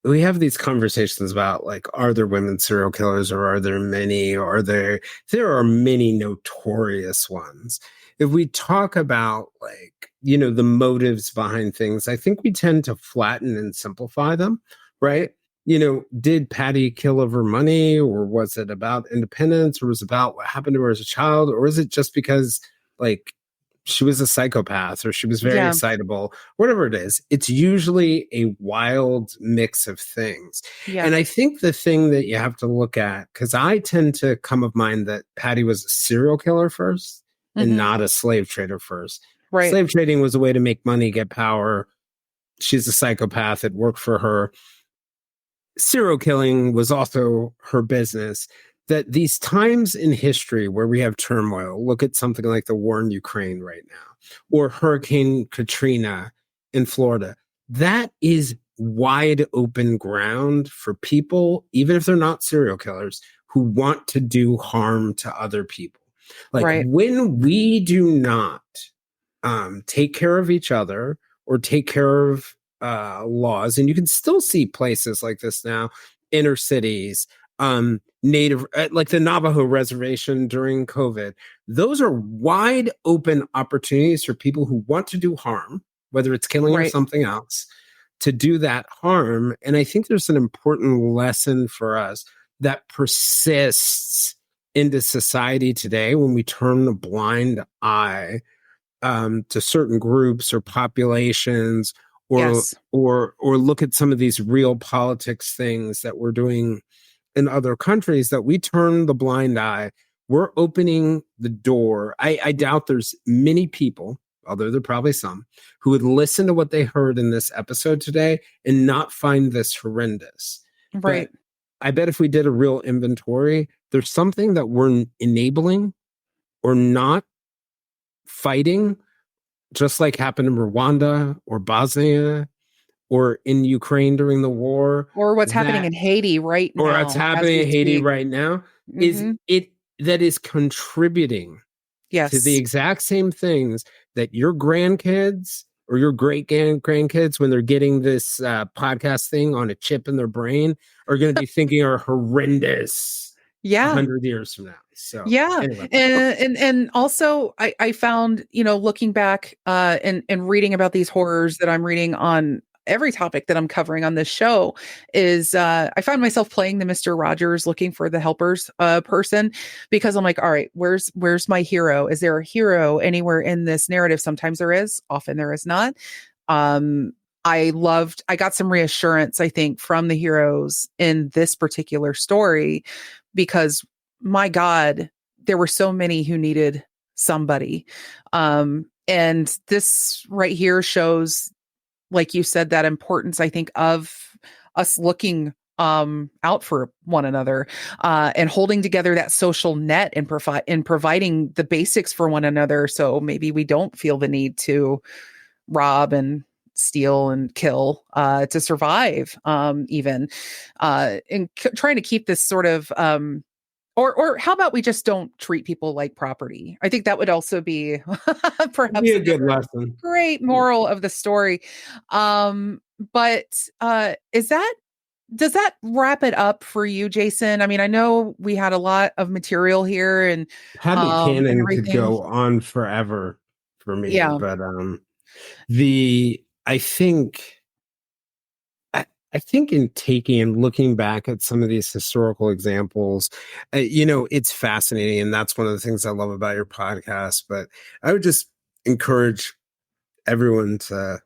we have these conversations about like, are there women serial killers, or are there many, or there are many notorious ones. If we talk about like, the motives behind things, I think we tend to flatten and simplify them, right? did Patty kill over money, or was it about independence, or was it about what happened to her as a child, or is it just because like she was a psychopath or she was very Yeah. excitable, whatever it is? It's usually a wild mix of things. Yeah. And I think the thing that you have to look at, because I tend to come of mind that Patty was a serial killer first and Hmm. not a slave trader first. Right. Slave trading was a way to make money, get power. She's a psychopath. It worked for her. Serial killing was also her business. That these times in history where we have turmoil, look at something like the war in Ukraine right now, or Hurricane Katrina in Florida, that is wide open ground for people, even if they're not serial killers, who want to do harm to other people. Like Right. when we do not take care of each other or take care of laws, and you can still see places like this now, inner cities, native, like the Navajo reservation during COVID. Those are wide open opportunities for people who want to do harm, whether it's killing or Right. something else, to do that harm. And I think there's an important lesson for us that persists into society today when we turn a blind eye to certain groups or populations, or Yes. or look at some of these real politics things that we're doing in other countries, that we turn the blind eye. We're opening the door. I doubt there's many people, although there are probably some, who would listen to what they heard in this episode today and not find this horrendous. Right. But I bet if we did a real inventory, there's something that we're enabling or not fighting, just like happened in Rwanda or Bosnia or in Ukraine during the war, Or what's happening that, in Haiti right or what's now as happening we in Haiti speak. right now, is Hmm. it that is contributing to the Yes. exact same things that your grandkids or your great grandkids, when they're getting this podcast thing on a chip in their brain, are going to be thinking are horrendous a Yeah. 100 years from now. So Yeah. anyway, And also I found, looking back and reading about these horrors that I'm reading on every topic that I'm covering on this show is I found myself playing the Mr. Rogers looking for the helpers person, because I'm like, all right, where's my hero? Is there a hero anywhere in this narrative? Sometimes there is, often there is not. Um I got some reassurance, I think, from the heroes in this particular story, because my God, there were so many who needed somebody. And this right here shows, like you said, that importance, I think, of us looking out for one another, and holding together that social net, and providing the basics for one another, so maybe we don't feel the need to rob and steal and kill to survive, even and trying to keep this sort of or how about we just don't treat people like property? I think that would also be it'd be perhaps a good another lesson. great moral of the story. But is that does that wrap it up for you, Jayson? I mean, I know we had a lot of material here Patent and canon could everything. go on forever for me, Yeah. but the I think in taking and looking back at some of these historical examples, it's fascinating, and that's one of the things I love about your podcast. But I would just encourage everyone to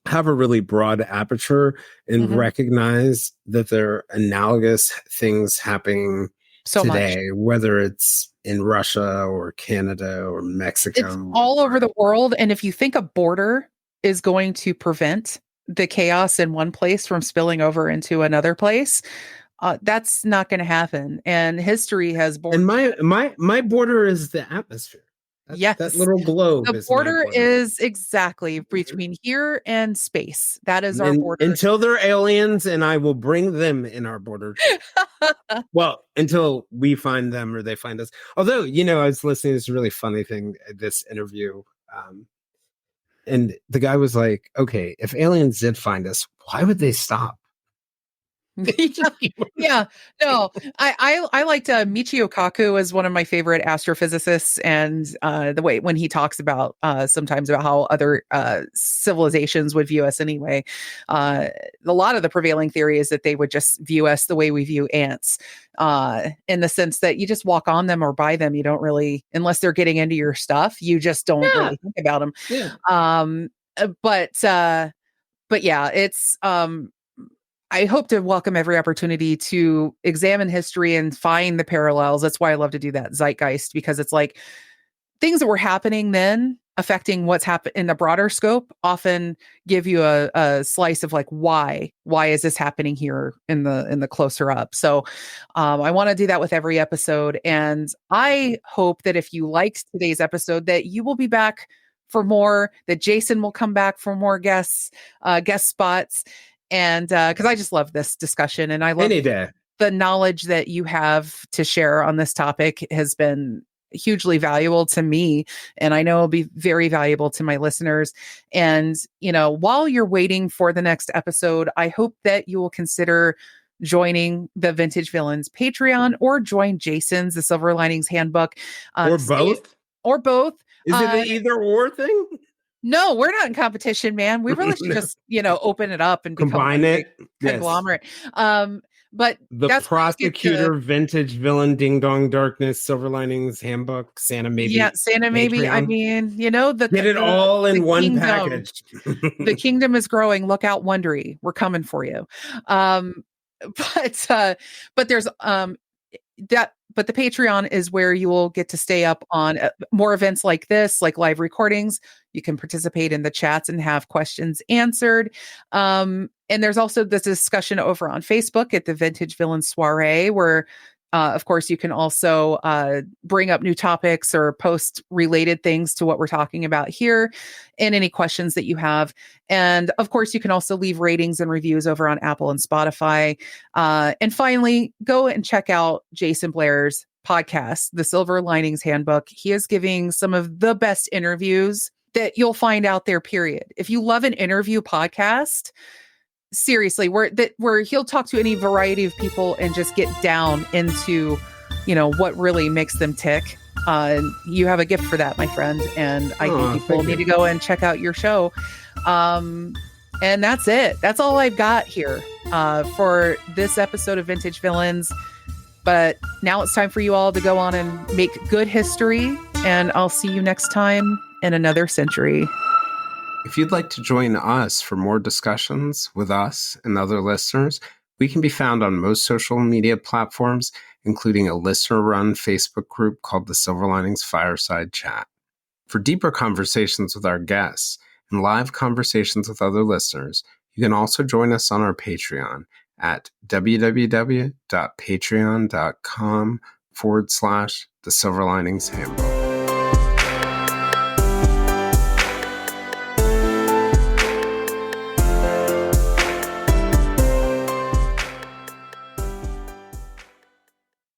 have a really broad aperture and Hmm. recognize that there are analogous things happening So much. today, whether it's in Russia or Canada or It's Mexico all over or the world. And if you think a border is going to prevent the chaos in one place from spilling over into another place, that's not going to happen. And history has borne. and my border is the atmosphere. That Yes, little globe the is my border border. is exactly between here and space. That is our And border. until they're aliens, and I will bring them in our border too. Well, until we find them or they find us. Although, I was listening to this really funny thing, this interview, and the guy was like, okay, if aliens did find us, why would they stop? Yeah, no, I liked Michio Kaku as one of my favorite astrophysicists, and the way when he talks about sometimes about how other civilizations would view us anyway. A lot of the prevailing theory is that they would just view us the way we view ants, in the sense that you just walk on them or by them. You don't really, unless they're getting into your stuff, you just don't really think about them. Yeah. But yeah, it's I hope to welcome every opportunity to examine history and find the parallels. That's why I love to do that zeitgeist, because it's like things that were happening then affecting what's happened in the broader scope often give you a slice of like why is this happening here in the closer up. So I want to do that with every episode, and I hope that if you liked today's episode that you will be back for more, that Jayson will come back for more guest spots. And because I just love this discussion, and I love Any day. the knowledge that you have to share on this topic has been hugely valuable to me, and I know it'll be very valuable to my listeners. And while you're waiting for the next episode, I hope that you will consider joining the Vintage Villains Patreon, or join Jayson's The Silver Linings Handbook, or both. Or both. Is it an either or thing? No, we're not in competition, man. We really should just, open it up and combine it. Conglomerate. But the Prosecutor Vintage Villain Ding Dong Darkness Silver Linings Handbook Santa Maybe. Yeah, Santa Maybe. Patreon. I mean, get it all in one kingdom, package. The kingdom is growing. Look out, Wondery. We're coming for you. But there's But the Patreon is where you will get to stay up on more events like this, like live recordings. You can participate in the chats and have questions answered. And there's also this discussion over on Facebook at the Vintage Villain Soiree, where, of course, you can also bring up new topics or post related things to what we're talking about here, and any questions that you have. And of course, you can also leave ratings and reviews over on Apple and Spotify. And finally, go and check out Jayson Blair's podcast, The Silver Linings Handbook. He is giving some of the best interviews that you'll find out there, period. If you love an interview podcast, seriously, where he'll talk to any variety of people and just get down into, what really makes them tick. You have a gift for that, my friend. And I think people need to go and check out your show. And that's it. That's all I've got here for this episode of Vintage Villains. But now it's time for you all to go on and make good history. And I'll see you next time in another century. If you'd like to join us for more discussions with us and other listeners, we can be found on most social media platforms, including a listener-run Facebook group called the Silver Linings Fireside Chat. For deeper conversations with our guests and live conversations with other listeners, you can also join us on our Patreon at www.patreon.com/The Silver Linings Handbook.